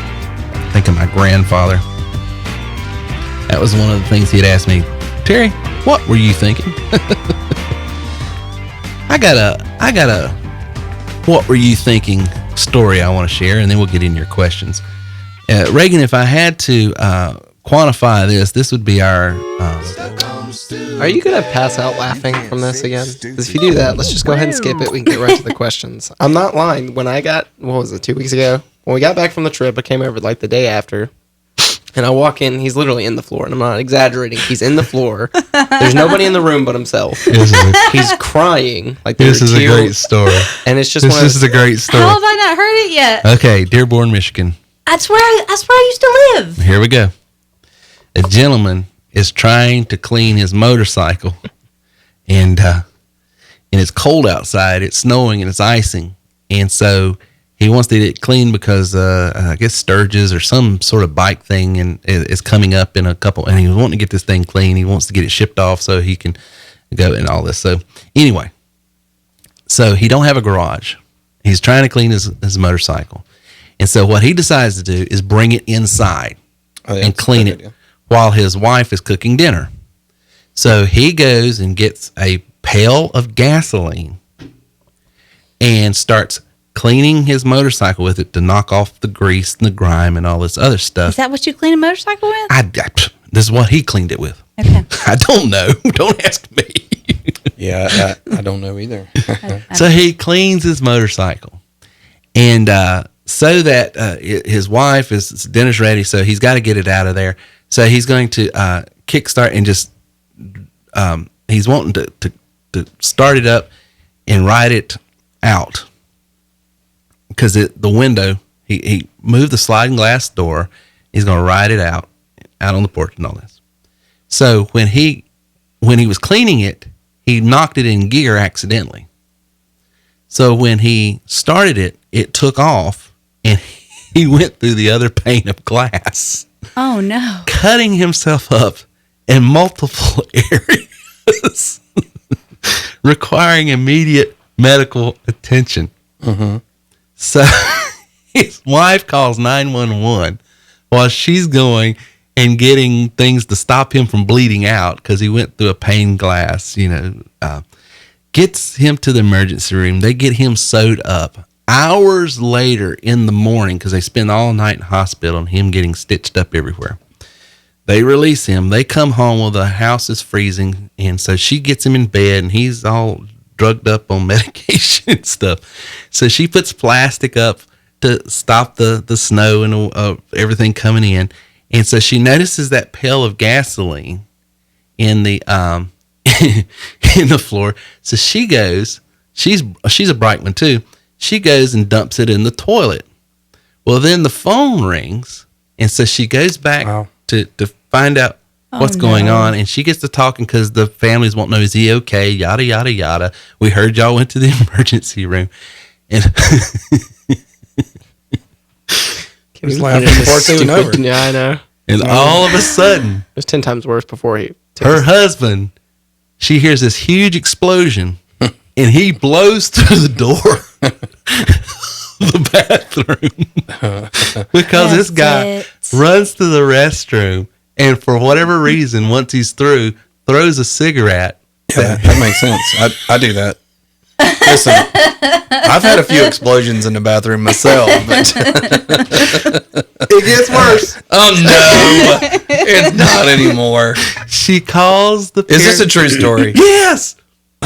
I think of my grandfather. That was one of the things he'd ask me, Terry, what were you thinking? I got a what were you thinking story I want to share, and then we'll get into your questions. Reagan, if I had to quantify this would be our... Are you going to pass out laughing from this again? Because if you do that, let's just go ahead and skip it. We can get right to the questions. I'm not lying. When I got, 2 weeks ago? When we got back from the trip, I came over like the day after. And I walk in, he's literally in the floor. And I'm not exaggerating. He's in the floor. There's nobody in the room but himself. He's crying. Like this is a great story. And it's just this is a great story. How have I not heard it yet? Okay, Dearborn, Michigan. That's where I used to live. Here we go. A gentleman is trying to clean his motorcycle, and it's cold outside. It's snowing and it's icing, and so he wants to get it clean because I guess Sturgis or some sort of bike thing and is coming up in a couple. And he's wanting to get this thing clean. He wants to get it shipped off so he can go and all this. So anyway, so he don't have a garage. He's trying to clean his motorcycle, and so what he decides to do is bring it inside and clean it while his wife is cooking dinner. So he goes and gets a pail of gasoline and starts cleaning his motorcycle with it to knock off the grease and the grime and all this other stuff. Is that what you clean a motorcycle with? This is what he cleaned it with. Okay. I don't know. Don't ask me. Yeah, I don't know either. So he cleans his motorcycle. And so that his wife is dinner's ready, so he's got to get it out of there. So he's going to kickstart and just he's wanting to start it up and ride it out because the window he moved the sliding glass door. He's going to ride it out on the porch and all this. So when he was cleaning it, he knocked it in gear accidentally. So when he started it, it took off and he went through the other pane of glass. Oh, no. Cutting himself up in multiple areas, requiring immediate medical attention. Mm-hmm. So his wife calls 911 while she's going and getting things to stop him from bleeding out because he went through a pane glass, gets him to the emergency room. They get him sewed up. Hours later in the morning, because they spend all night in hospital and him getting stitched up everywhere, they release him. They come home while the house is freezing, and so she gets him in bed, and he's all drugged up on medication and stuff. So she puts plastic up to stop the snow and everything coming in, and so she notices that pail of gasoline in the in the floor. So she goes. She's a bright one too. She goes and dumps it in the toilet. Well, then the phone rings, and so she goes back to find out what's going on, and she gets to talking because the families won't know, is he okay, yada, yada, yada. We heard y'all went to the emergency room. And He's laughing before it's even over. Yeah, I know. And all of a sudden, It was 10 times worse before he. her husband, she hears this huge explosion, and he blows through the door of the bathroom because this guy runs to the restroom, and for whatever reason, once he's through, throws a cigarette. Yeah, that makes sense. I do that. Listen, I've had a few explosions in the bathroom myself, but It gets worse. oh no, it's not anymore. She calls the. Is this a true story? Yes.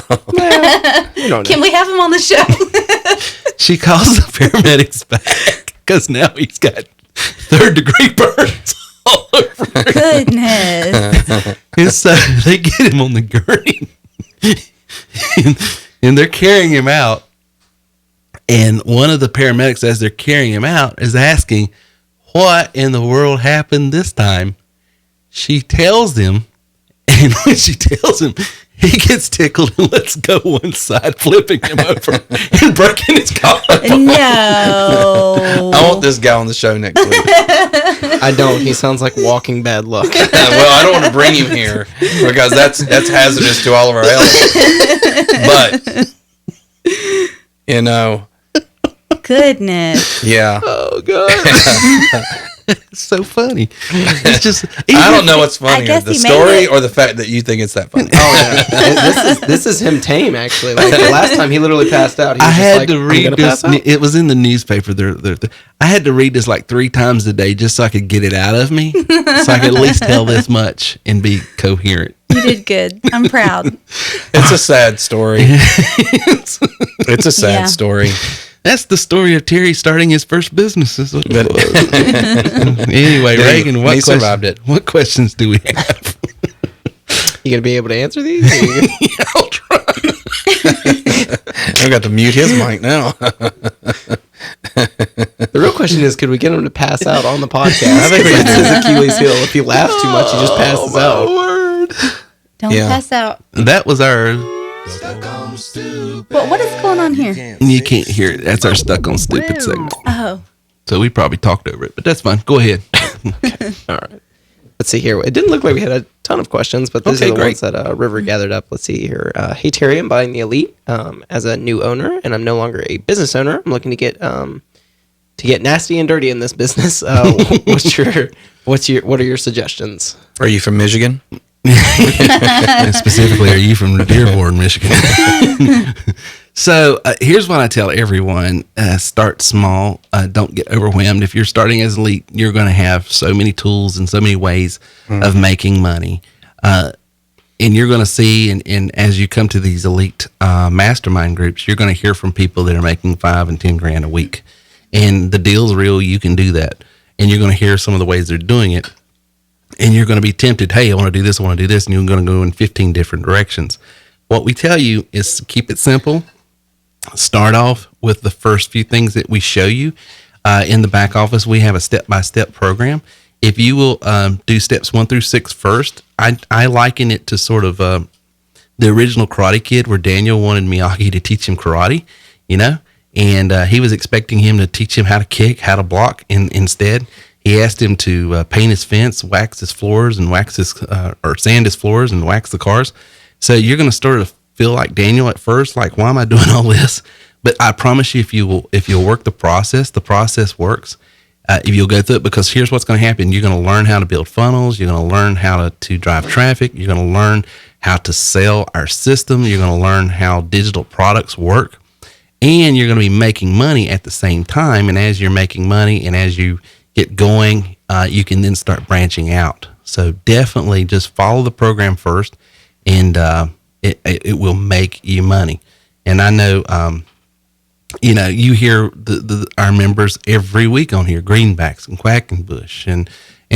You don't know. Can we have him on the show? She calls the paramedics back because now he's got 3rd-degree burns all over him. Goodness. And so they get him on the gurney, and they're carrying him out. And one of the paramedics, as they're carrying him out, is asking, "What in the world happened this time?" She tells him, and when she tells him, he gets tickled and lets go one side, flipping him over and breaking his collarbone. No. I want this guy on the show next week. I don't. He sounds like walking bad luck. Well, I don't want to bring him here because that's hazardous to all of our health. But you know, Goodness. yeah. Oh God. It's so funny. It's just I don't know what's funnier, guess the he made story it. or the fact that you think it's that funny. Oh yeah. This is him tame actually. Like the last time he literally passed out. He was I just had like, to "I'm read gonna this. pass out." It was in the newspaper. I had to read this like 3 times a day just so I could get it out of me, so I could at least tell this much and be coherent. You did good. I'm proud. It's a sad story. It's a sad Yeah. story. That's the story of Terry starting his first business. Is what it was. Anyway, Reagan, he survived it. What questions do we have? You gonna be able to answer these? Or you gonna- Yeah, I'll try. I've got to mute his mic now. The real question is, could we get him to pass out on the podcast? I think we That's can do his Achilles heel. If he laughs too much, he just passes out. Word. Don't Yeah. pass out. That was our. What is going on here? You can't hear it. That's our stuck on stupid segment. Oh. So we probably talked over it, but that's fine. Go ahead. All right. Let's see here. It didn't look like we had a ton of questions, but these Okay, are the great. ones that River gathered up. Let's see here. Hey Terry, I'm buying the Elite as a new owner, and I'm no longer a business owner. I'm looking to get nasty and dirty in this business. What are your suggestions? Are you from Michigan? And specifically, are you from Dearborn, Michigan? So here's what I tell everyone: start small. Don't get overwhelmed. If you're starting as elite, you're going to have so many tools and so many ways of making money. And you're going to see, and as you come to these elite mastermind groups, you're going to hear from people that are making $5 and $10 grand a week. And the deal's real. You can do that. And you're going to hear some of the ways they're doing it. And you're going to be tempted, hey, I want to do this, I want to do this, and you're going to go in 15 different directions. What we tell you is keep it simple. Start off with the first few things that we show you. In the back office, we have a step-by-step program. If you will do steps 1 through 6 first, I liken it to sort of the original Karate Kid where Daniel wanted Miyagi to teach him karate, and he was expecting him to teach him how to kick, how to block, and instead he asked him to paint his fence, wax his floors, and sand his floors and wax the cars. So you're going to start to feel like Daniel at first, like, why am I doing all this? But I promise you, if you'll work the process works. If you'll go through it, because here's what's going to happen. You're going to learn how to build funnels. You're going to learn how to drive traffic. You're going to learn how to sell our system. You're going to learn how digital products work. And you're going to be making money at the same time. And as you're making money and as you get going, you can then start branching out. So definitely just follow the program first, and it will make you money. And I know, you hear our members every week on here, Greenbacks and Quackenbush, and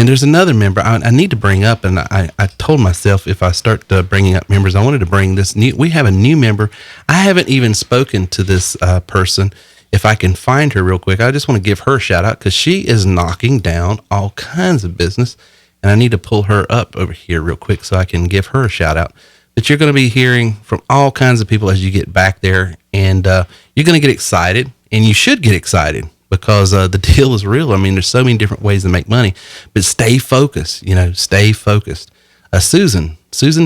there's another member I need to bring up, and I told myself if I start bringing up members, I wanted to bring we have a new member. I haven't even spoken to this person. If I can find her real quick, I just want to give her a shout out because she is knocking down all kinds of business, and I need to pull her up over here real quick so I can give her a shout out. But you're going to be hearing from all kinds of people as you get back there, and you're going to get excited, and you should get excited because the deal is real. I mean, there's so many different ways to make money, but stay focused. Stay focused. Susan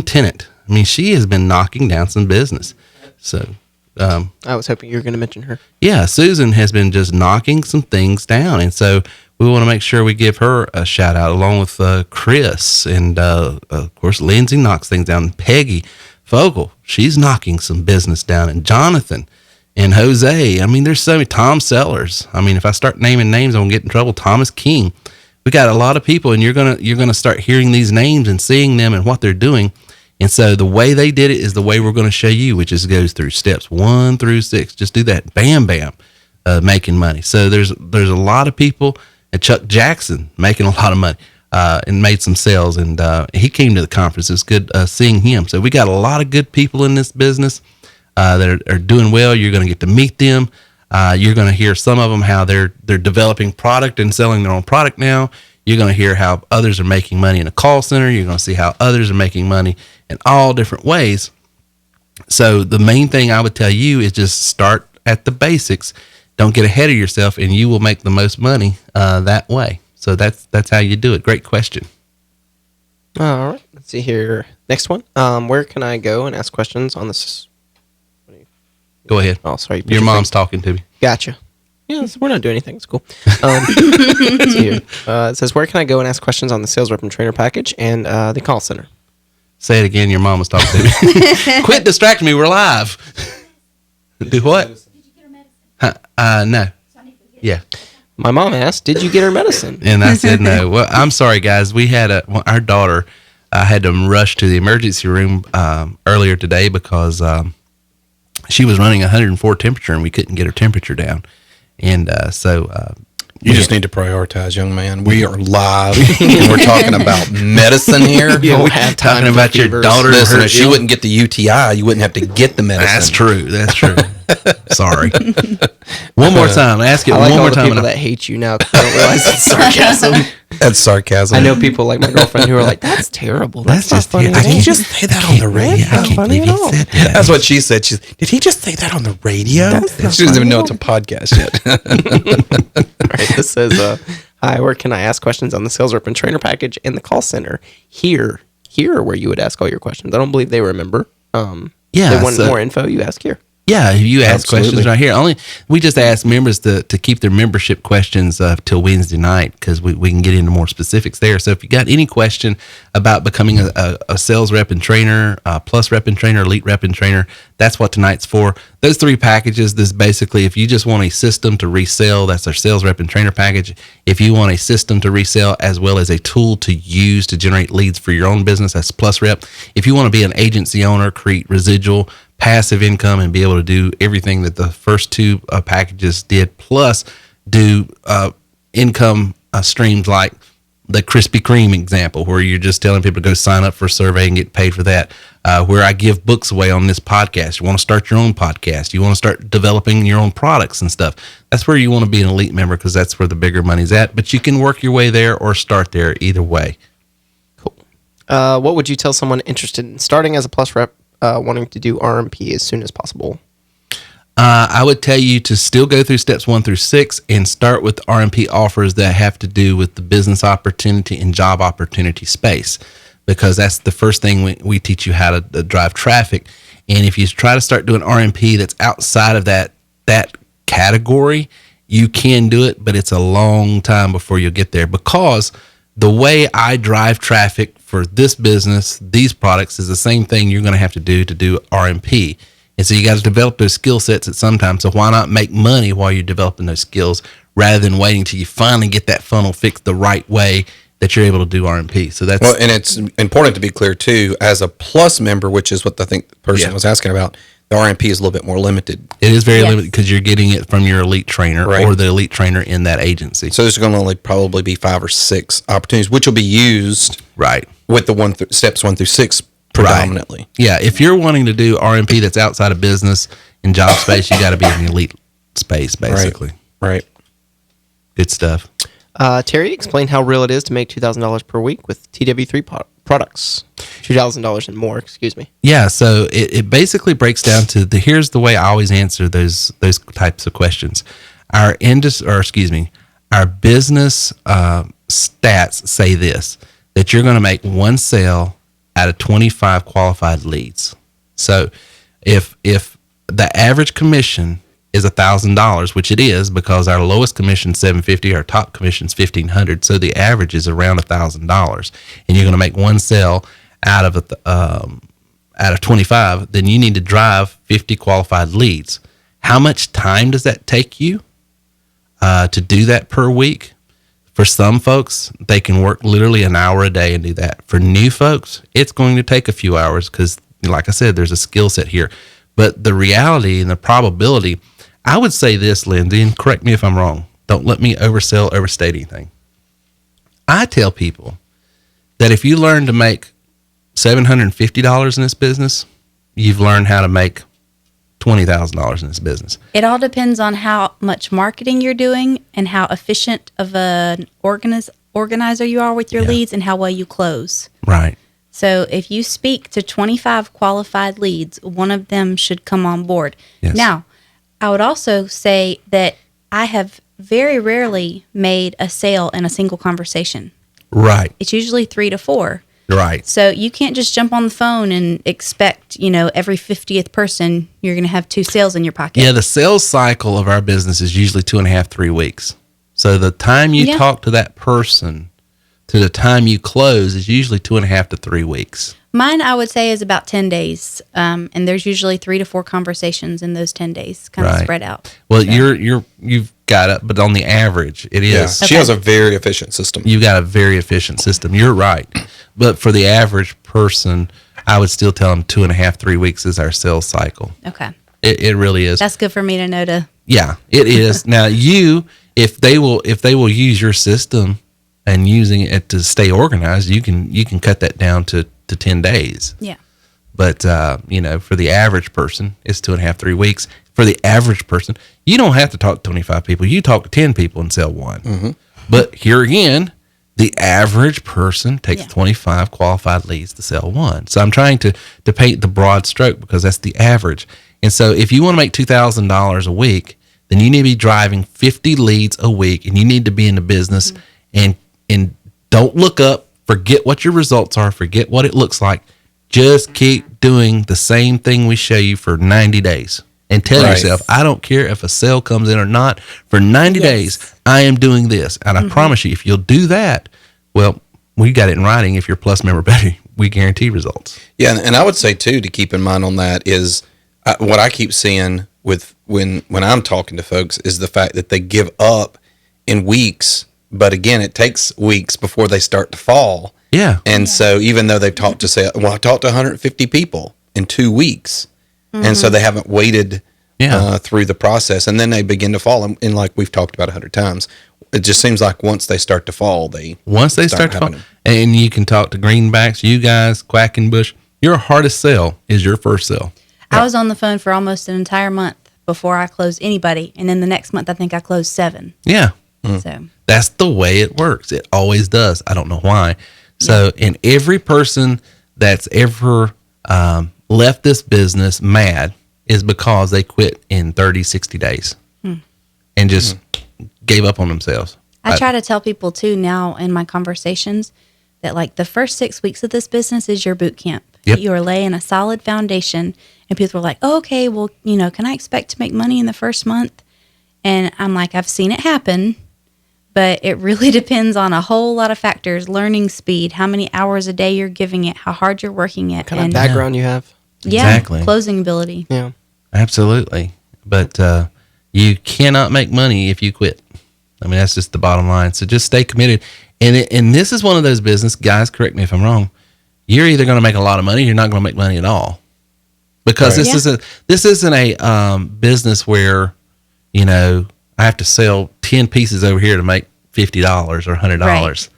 Tennant. I mean, she has been knocking down some business. So I was hoping you were going to mention her. yeah, Susan has been just knocking some things down, and so we want to make sure we give her a shout out along with Chris and of course Lindsay knocks things down. Peggy Fogel, she's knocking some business down, and Jonathan and Jose. I mean, there's so many. Tom Sellers. I mean, if I start naming names, I'm gonna get in trouble. Thomas King. We got a lot of people, and you're gonna start hearing these names and seeing them and what they're doing. And so the way they did it is the way we're going to show you, which is goes through steps 1 through 6. Just do that, bam, bam, making money. So there's a lot of people, and Chuck Jackson making a lot of money and made some sales, and he came to the conference. It's good seeing him. So we got a lot of good people in this business that are doing well. You're going to get to meet them. You're going to hear some of them how they're developing product and selling their own product now. You're going to hear how others are making money in a call center. You're going to see how others are making money in all different ways. So the main thing I would tell you is just start at the basics. Don't get ahead of yourself, and you will make the most money that way. So that's how you do it. Great question. All right. Let's see here. Next one. Where can I go and ask questions on this? Go ahead. Oh, sorry. Your mom's talking to me. Gotcha. Yeah, we're not doing anything. It's cool. Let's see here. It says, where can I go and ask questions on the sales rep and trainer package and the call center? Say it again. Your mom was talking to me. Quit distracting me. We're live. Do what? Did you get her medicine? No. Yeah. My mom asked, did you get her medicine? And I said no. Well, I'm sorry, guys. We had our daughter had to rush to the emergency room earlier today because she was running 104 temperature, and we couldn't get her temperature down. And you just need to prioritize, young man. We are live, and we're talking about medicine here. Yeah, we have time talking about your daughter. Listen, if she wouldn't get the UTI, you wouldn't have to get the medicine. That's true. That's true. Sorry. One more time. Ask it I like one all more the time. people that hate you now because I don't realize it's sarcasm. That's sarcasm. I know people like my girlfriend who are like, that's terrible. That's not just funny. I at all." can't Did he just say that on the radio? I can't believe he said that. That's what she said. Did he just say that on the radio? She doesn't even know it's a podcast yet. Right. This says, hi, where can I ask questions on the sales rep and trainer package in the call center? Here where you would ask all your questions. I don't believe they remember. Yeah, they want more info, you ask here. Yeah, you ask Absolutely. questions right here. We just ask members to keep their membership questions till Wednesday night because we can get into more specifics there. So if you got any question about becoming a sales rep and trainer, plus rep and trainer, elite rep and trainer, that's what tonight's for. Those 3 packages, this basically, if you just want a system to resell, that's our sales rep and trainer package. If you want a system to resell as well as a tool to use to generate leads for your own business, that's plus rep. If you want to be an agency owner, create residual, passive income, and be able to do everything that the first 2 packages did, plus do income streams like the Krispy Kreme example, where you're just telling people to go sign up for a survey and get paid for that, where I give books away on this podcast. You want to start your own podcast. You want to start developing your own products and stuff. That's where you want to be an elite member because that's where the bigger money's at. But you can work your way there or start there either way. Cool. What would you tell someone interested in starting as a plus rep, wanting to do RMP as soon as possible? I would tell you to still go through steps 1 through 6 and start with RMP offers that have to do with the business opportunity and job opportunity space, because that's the first thing we teach you how to drive traffic. And if you try to start doing RMP that's outside of that category, you can do it, but it's a long time before you'll get there, because the way I drive traffic for this business, these products, is the same thing you're going to have to do RMP. And so you got to develop those skill sets at some time. So why not make money while you're developing those skills rather than waiting till you finally get that funnel fixed the right way that you're able to do RMP. So that's and it's important to be clear too, as a plus member, which is what I think the person was asking about, the RMP is a little bit more limited. It is very limited because you're getting it from your elite trainer Right. or the elite trainer in that agency. So there's going to only probably be 5 or 6 opportunities, which will be used Right. with the steps 1 through 6 predominantly. Right. Yeah. If you're wanting to do RMP that's outside of business and job space, you got to be in the elite space, basically. Right. Good stuff. Terry, explain how real it is to make $2,000 per week with TW3 products. $2,000 and more, excuse me. Yeah, so it basically breaks down to here's the way I always answer those types of questions. our our business stats say this, that you're going to make one sale out of 25 qualified leads. So if the average commission is $1,000, which it is, because our lowest commission is $750, our top commission is $1,500, so the average is around $1,000, and you're going to make one sale out of 25, then you need to drive 50 qualified leads. How much time does that take you to do that per week? For some folks, they can work literally an hour a day and do that. For new folks, it's going to take a few hours because, like I said, there's a skill set here. But the reality and the probability, I would say this, Lindsay, and correct me if I'm wrong. Don't let me oversell, overstate anything. I tell people that if you learn to make $750 in this business, you've learned how to make $20,000 in this business. It all depends on how much marketing you're doing and how efficient of an organizer you are with your leads and how well you close. Right. So if you speak to 25 qualified leads, one of them should come on board. Yes. Now, I would also say that I have very rarely made a sale in a single conversation. Right. It's usually 3 to 4. Right. So you can't just jump on the phone and expect, every 50th person you're going to have 2 sales in your pocket. Yeah, the sales cycle of our business is usually 2.5, 3 weeks. So the time you talk to that person to the time you close is usually 2.5 to 3 weeks. Mine, I would say, is about 10 days. And there's usually 3 to 4 conversations in those 10 days, kind of spread out. Well, so. You've got it, but on the average, it is. Yeah. She has a very efficient system. You got a very efficient system. You're right. But for the average person, I would still tell them 2.5, 3 weeks is our sales cycle. Okay. It really is. That's good for me to know to. Yeah, it is. Now if they will use your system and using it to stay organized, you can cut that down to 10 days. Yeah. But, for the average person, it's 2.5, 3 weeks. For the average person, you don't have to talk to 25 people. You talk to 10 people and sell one. Mm-hmm. But here again, the average person takes 25 qualified leads to sell one. So I'm trying to paint the broad stroke because that's the average. And so if you want to make $2,000 a week, then you need to be driving 50 leads a week, and you need to be in the business and don't look up, forget what your results are, forget what it looks like. Just keep doing the same thing we show you for 90 days. And tell yourself, I don't care if a sale comes in or not. For 90 days, I am doing this. And I promise you, if you'll do that, well, we got it in writing. If you're Plus member Betty, we guarantee results. Yeah, and I would say, too, to keep in mind on that is what I keep seeing with when I'm talking to folks is the fact that they give up in weeks. But again, it takes weeks before they start to fall. Yeah. And so even though they've talked to I talked to 150 people in 2 weeks. And so they haven't waited through the process, and then they begin to fall. And like we've talked about 100 times, it just seems like once they start to fall, start to fall, and you can talk to greenbacks, you guys, Quackenbush. Your hardest sale is your first sale. I was on the phone for almost an entire month before I closed anybody, and then the next month I think I closed 7. Yeah, so that's the way it works. It always does. I don't know why. So, and every person that's ever left this business mad is because they quit in 30, 60 days and just gave up on themselves. I try to tell people too now in my conversations that like the first 6 weeks of this business is your boot camp. Yep. You are laying a solid foundation, and people are like, oh, okay, well, can I expect to make money in the first month? And I'm like, I've seen it happen, but it really depends on a whole lot of factors: learning speed, how many hours a day you're giving it, how hard you're working it, what kind of background you have. Yeah, exactly. Closing ability. Yeah, absolutely. But you cannot make money if you quit. I mean, that's just the bottom line. So just stay committed. And this is one of those business guys. Correct me if I'm wrong. You're either going to make a lot of money, or you're not going to make money at all. Because this isn't a business where I have to sell 10 pieces over here to make $50 or $100. Right.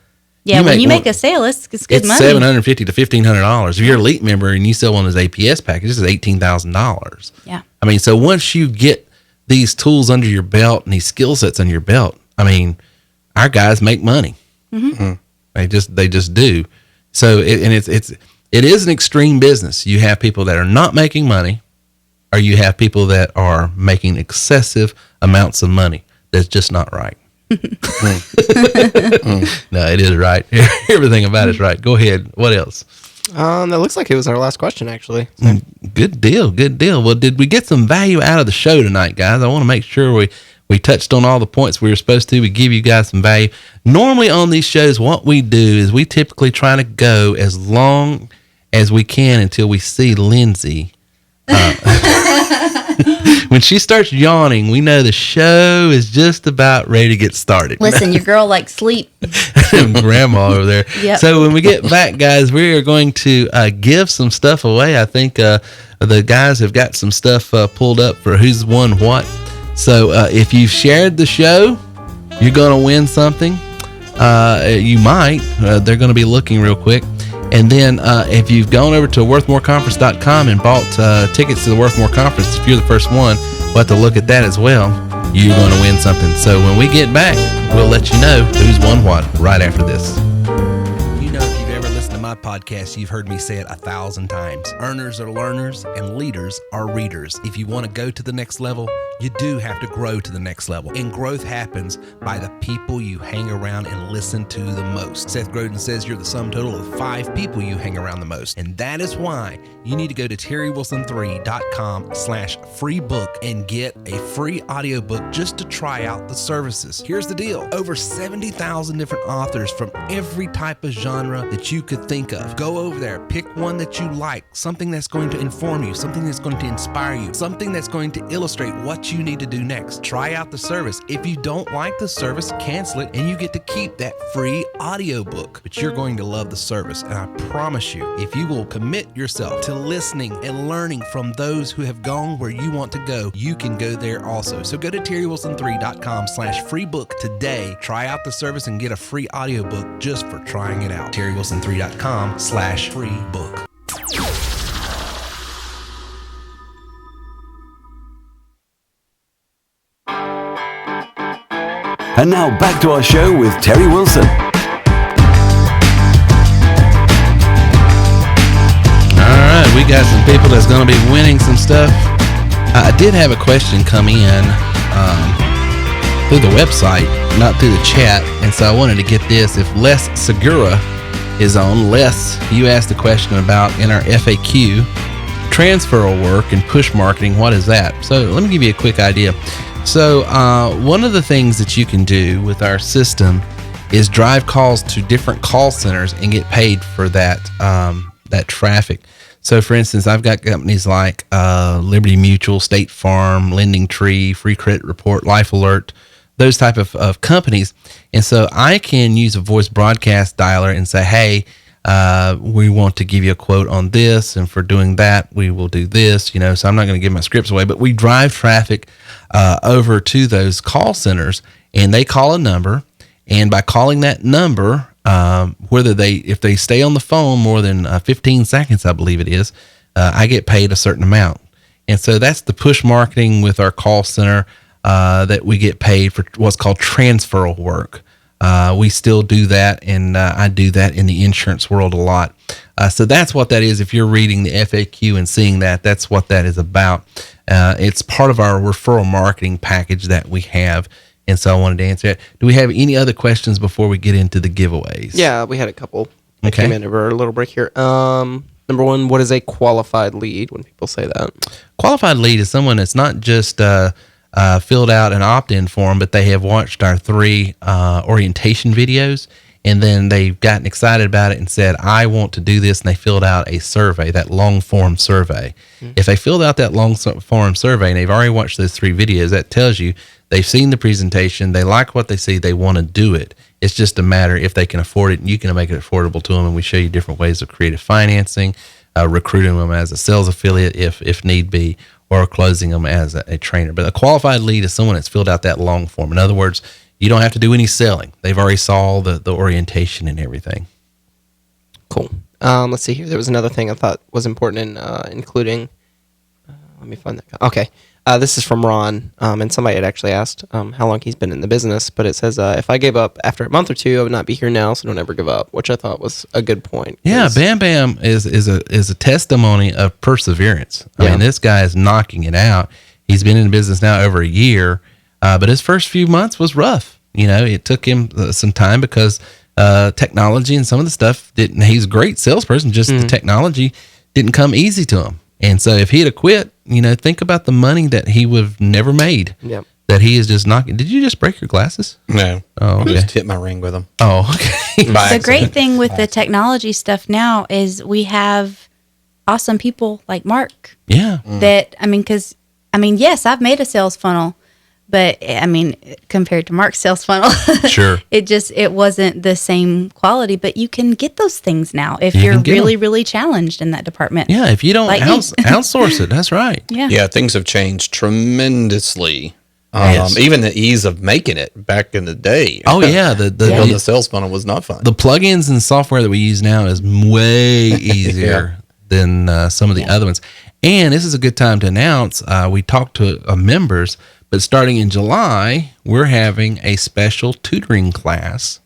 Yeah, when you make a sale, it's good money. It's $750 to $1,500. If you're a elite member and you sell one of those APS packages, it's $18,000. Yeah. I mean, so once you get these tools under your belt and these skill sets under your belt, I mean, our guys make money. Mm-hmm. They just do. So it is an extreme business. You have people that are not making money, or you have people that are making excessive amounts of money. that's just not right. No, it is right. Everything about it's right. Go ahead. What else? That looks like it was our last question, actually. So. Good deal. Good deal. Well, did we get some value out of the show tonight, guys? I want to make sure we touched on all the points we were supposed to. We give you guys some value. Normally on these shows, what we do is we typically try to go as long as we can until we see Lindsay. When she starts yawning, we know the show is just about ready to get started. Listen, your girl likes sleep. Grandma over there. Yep. So when we get back, guys, we are going to give some stuff away. I think the guys have got some stuff pulled up for who's won what. So if you've shared the show, you're going to win something. You might. They're going to be looking real quick. And then if you've gone over to worthmoreconference.com and bought tickets to the Worth More Conference, if you're the first one, we'll have to look at that as well. You're going to win something. So when we get back, we'll let you know who's won what right after this. You know, if you've ever listened to my podcast, you've heard me say it 1,000 times. Earners are learners and leaders are readers. If you want to go to the next level, you do have to grow to the next level. And growth happens by the people you hang around and listen to the most. Seth Godin says you're the sum total of 5 people you hang around the most. And that is why you need to go to terrywilson3.com/free book and get a free audiobook just to try out the services. Here's the deal. Over 70,000 different authors from every type of genre that you could think of. Go over there, pick one that you like, something that's going to inform you, something that's going to inspire you, something that's going to illustrate what you need to do next. Try out the service. If you don't like the service, cancel it and you get to keep that free audiobook. But you're going to love the service, and I promise you, if you will commit yourself to listening and learning from those who have gone where you want to go, you can go there also. So go to terrywilson3.com/free book today. Try out the service and get a free audiobook just for trying it out. terrywilson3.com/free book. And now back to our show with Terry Wilson. All right, we got some people that's going to be winning some stuff. I did have a question come in through the website, not through the chat, and so I wanted to get this. If Les Segura is on, Les, you asked a question about in our FAQ, transferal work and push marketing. What is that? So let me give you a quick idea. So one of the things that you can do with our system is drive calls to different call centers and get paid for that that traffic. So for instance, I've got companies like Liberty Mutual, State Farm, Lending Tree, Free Credit Report, Life Alert, those type of companies. And so I can use a voice broadcast dialer and say, hey, we want to give you a quote on this, and for doing that, we will do this, you know. So I'm not going to give my scripts away, but we drive traffic over to those call centers, and they call a number, and by calling that number, if they stay on the phone more than 15 seconds, I believe it is, I get paid a certain amount. And so that's the push marketing with our call center, that we get paid for what's called transferal work. We still do that, and I do that in the insurance world a lot. So that's what that is. If you're reading the FAQ and seeing that, that's what that is about. It's part of our referral marketing package that we have, and so I wanted to answer it. Do we have any other questions before we get into the giveaways? Yeah, we had a couple that Okay. came in over a little break here. Number one, what is a qualified lead when people say that? Qualified lead is someone that's not just filled out an opt-in form, but they have watched our 3 orientation videos, and then they've gotten excited about it and said, I want to do this, and they filled out a survey, that long form survey. Mm-hmm. If they filled out that long form survey and they've already watched those 3 videos, that tells you they've seen the presentation, they like what they see, they want to do it. It's just a matter if they can afford it, and you can make it affordable to them, and we show you different ways of creative financing, recruiting them as a sales affiliate if need be, or closing them as a trainer. But a qualified lead is someone that's filled out that long form. In other words, you don't have to do any selling. They've already saw the orientation and everything. Cool. Let's see here. There was another thing I thought was important in including. Let me find that. Okay. This is from Ron, and somebody had actually asked how long he's been in the business, but it says, if I gave up after a month or 2, I would not be here now, so don't ever give up, which I thought was a good point. Yeah, Bam Bam is a testimony of perseverance. I mean, this guy is knocking it out. He's been in the business now over a year. But his first few months was rough. It took him some time because technology and some of the stuff didn't. He's a great salesperson. Just the technology didn't come easy to him. And so if he'd have quit, think about the money that he would have never made. Yep. That he is just knocking. Did you just break your glasses? No. Oh, okay. I just hit my ring with them. Oh, okay. The great thing with the technology stuff now is we have awesome people like Mark. Yeah. That, yes, I've made a sales funnel, but compared to Mark's sales funnel, Sure. it wasn't the same quality, but you can get those things now if You you're can get really, 'em. really challenged in that department. Yeah, if you don't Like me. outsource it, that's right. Yeah. Yeah, things have changed tremendously. Yes. Even the ease of making it back in the day. Oh yeah, Building the sales funnel was not fun. the plugins and software that we use now is way easier than some of the other ones. And this is a good time to announce, we talked to members, but starting in July, we're having a special tutoring class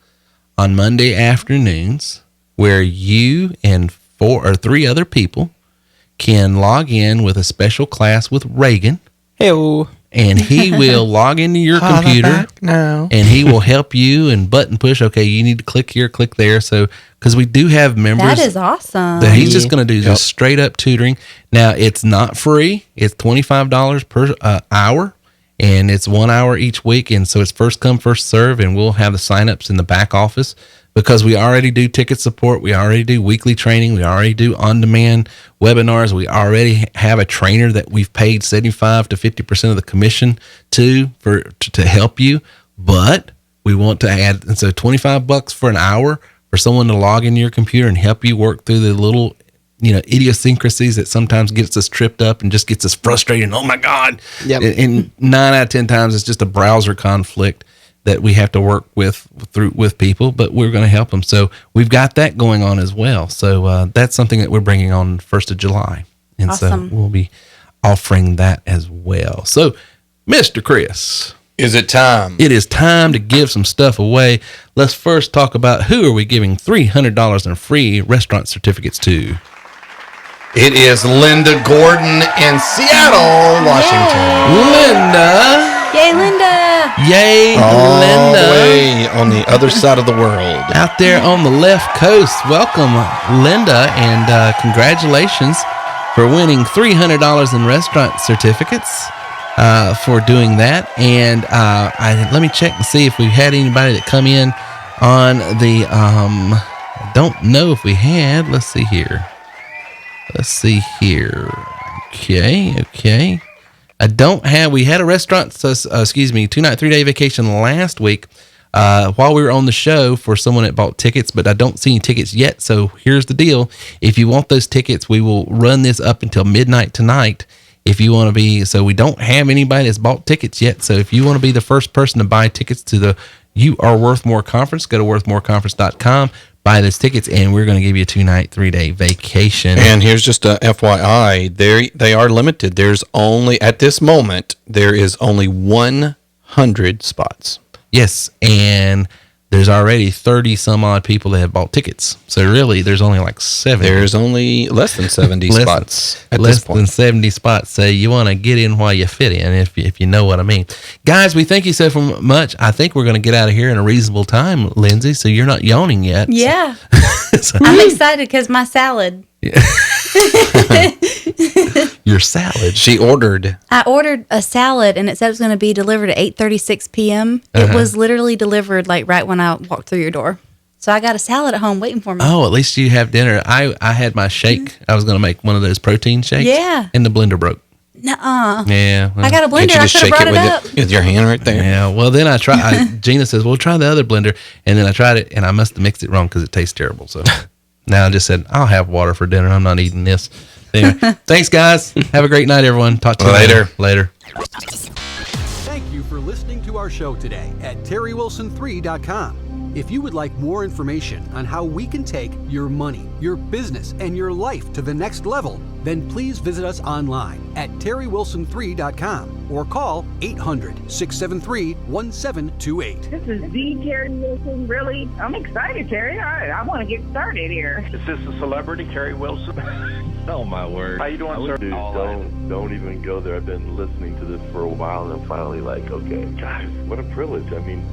on Monday afternoons where you and 4 or 3 other people can log in with a special class with Reagan. Hey-o. And he will log into your computer now. and he will help you and button push. Okay, you need to click here, click there. So, because we do have members That is awesome. that he's just going to do just straight up tutoring. Now, it's not free. It's $25 per hour, and it's 1 hour each week. And so it's first come, first serve, and we'll have the signups in the back office because we already do ticket support. We already do weekly training. We already do on-demand webinars. We already have a trainer that we've paid 75 to 50% of the commission to help you. But we want to add, and so $25 for an hour for someone to log into your computer and help you work through the little, idiosyncrasies that sometimes gets us tripped up and just gets us frustrated. Oh my God. Yep. And 9 out of 10 times it's just a browser conflict that we have to work with people, but we're going to help them. So we've got that going on as well. So that's something that we're bringing on 1st of July. And Awesome. so we'll be offering that as well. So, Mr. Chris, Is it time? it is time to give some stuff away. Let's first talk about who are we giving $300 in free restaurant certificates to? It is Linda Gordon in Seattle, Washington. Linda. Yay, Linda. Yay, All Linda. the way on the other side of the world. Out there on the left coast. Welcome, Linda, and congratulations for winning $300 in restaurant certificates for doing that. And let me check and see if we had anybody that come in on the, I don't know if we had. Let's see here. Okay. We had a restaurant, 2-night, 3-day vacation last week while we were on the show for someone that bought tickets, but I don't see any tickets yet. So here's the deal. If you want those tickets, we will run this up until midnight tonight. If you want to be, so we don't have anybody that's bought tickets yet. So if you want to be the first person to buy tickets to the You Are Worth More conference, go to worthmoreconference.com. Buy those tickets, and we're going to give you a 2-night, 3-day vacation. And here's just a FYI, they are limited. There's only, at this moment, there is only 100 spots. Yes, and there's already 30 some odd people that have bought tickets. So really, there's only like 70. There's only less than 70 spots at less this point. than 70 spots. So you want to get in while you fit in, if you know what I mean. Guys, we thank you so much. I think we're going to get out of here in a reasonable time, Lindsay, so you're not yawning yet. Yeah. So- I'm excited because my salad. Your salad. She ordered. I ordered a salad and it said it was going to be delivered at 8:36 p.m. It was literally delivered like right when I walked through your door. So I got a salad at home waiting for me. Oh, at least you have dinner. I had my shake. I was going to make one of those protein shakes. Yeah. And the blender broke. Nuh-uh. Yeah. well, I got a blender. Can't you I just could have shake it brought it up. with your hand right there? Yeah, well, then I tried. Gina says, well, try the other blender. And then I tried it, and I must have mixed it wrong because it tastes terrible. So now I just said, I'll have water for dinner. I'm not eating this. Anyway, thanks, guys. Have a great night, everyone. Talk to you later. Thank you for listening to our show today at TerryWilson3.com. If you would like more information on how we can take your money, your business, and your life to the next level, then please visit us online at TerryWilson3.com or call 800-673-1728. This is the Terry Wilson. Really, I'm excited, Terry. All right, I want to get started here. Is this the celebrity Terry Wilson? Oh my word. How you doing, sir? Dude, don't even go there. I've been listening to this for a while, and I'm finally like, okay, guys, what a privilege. I mean,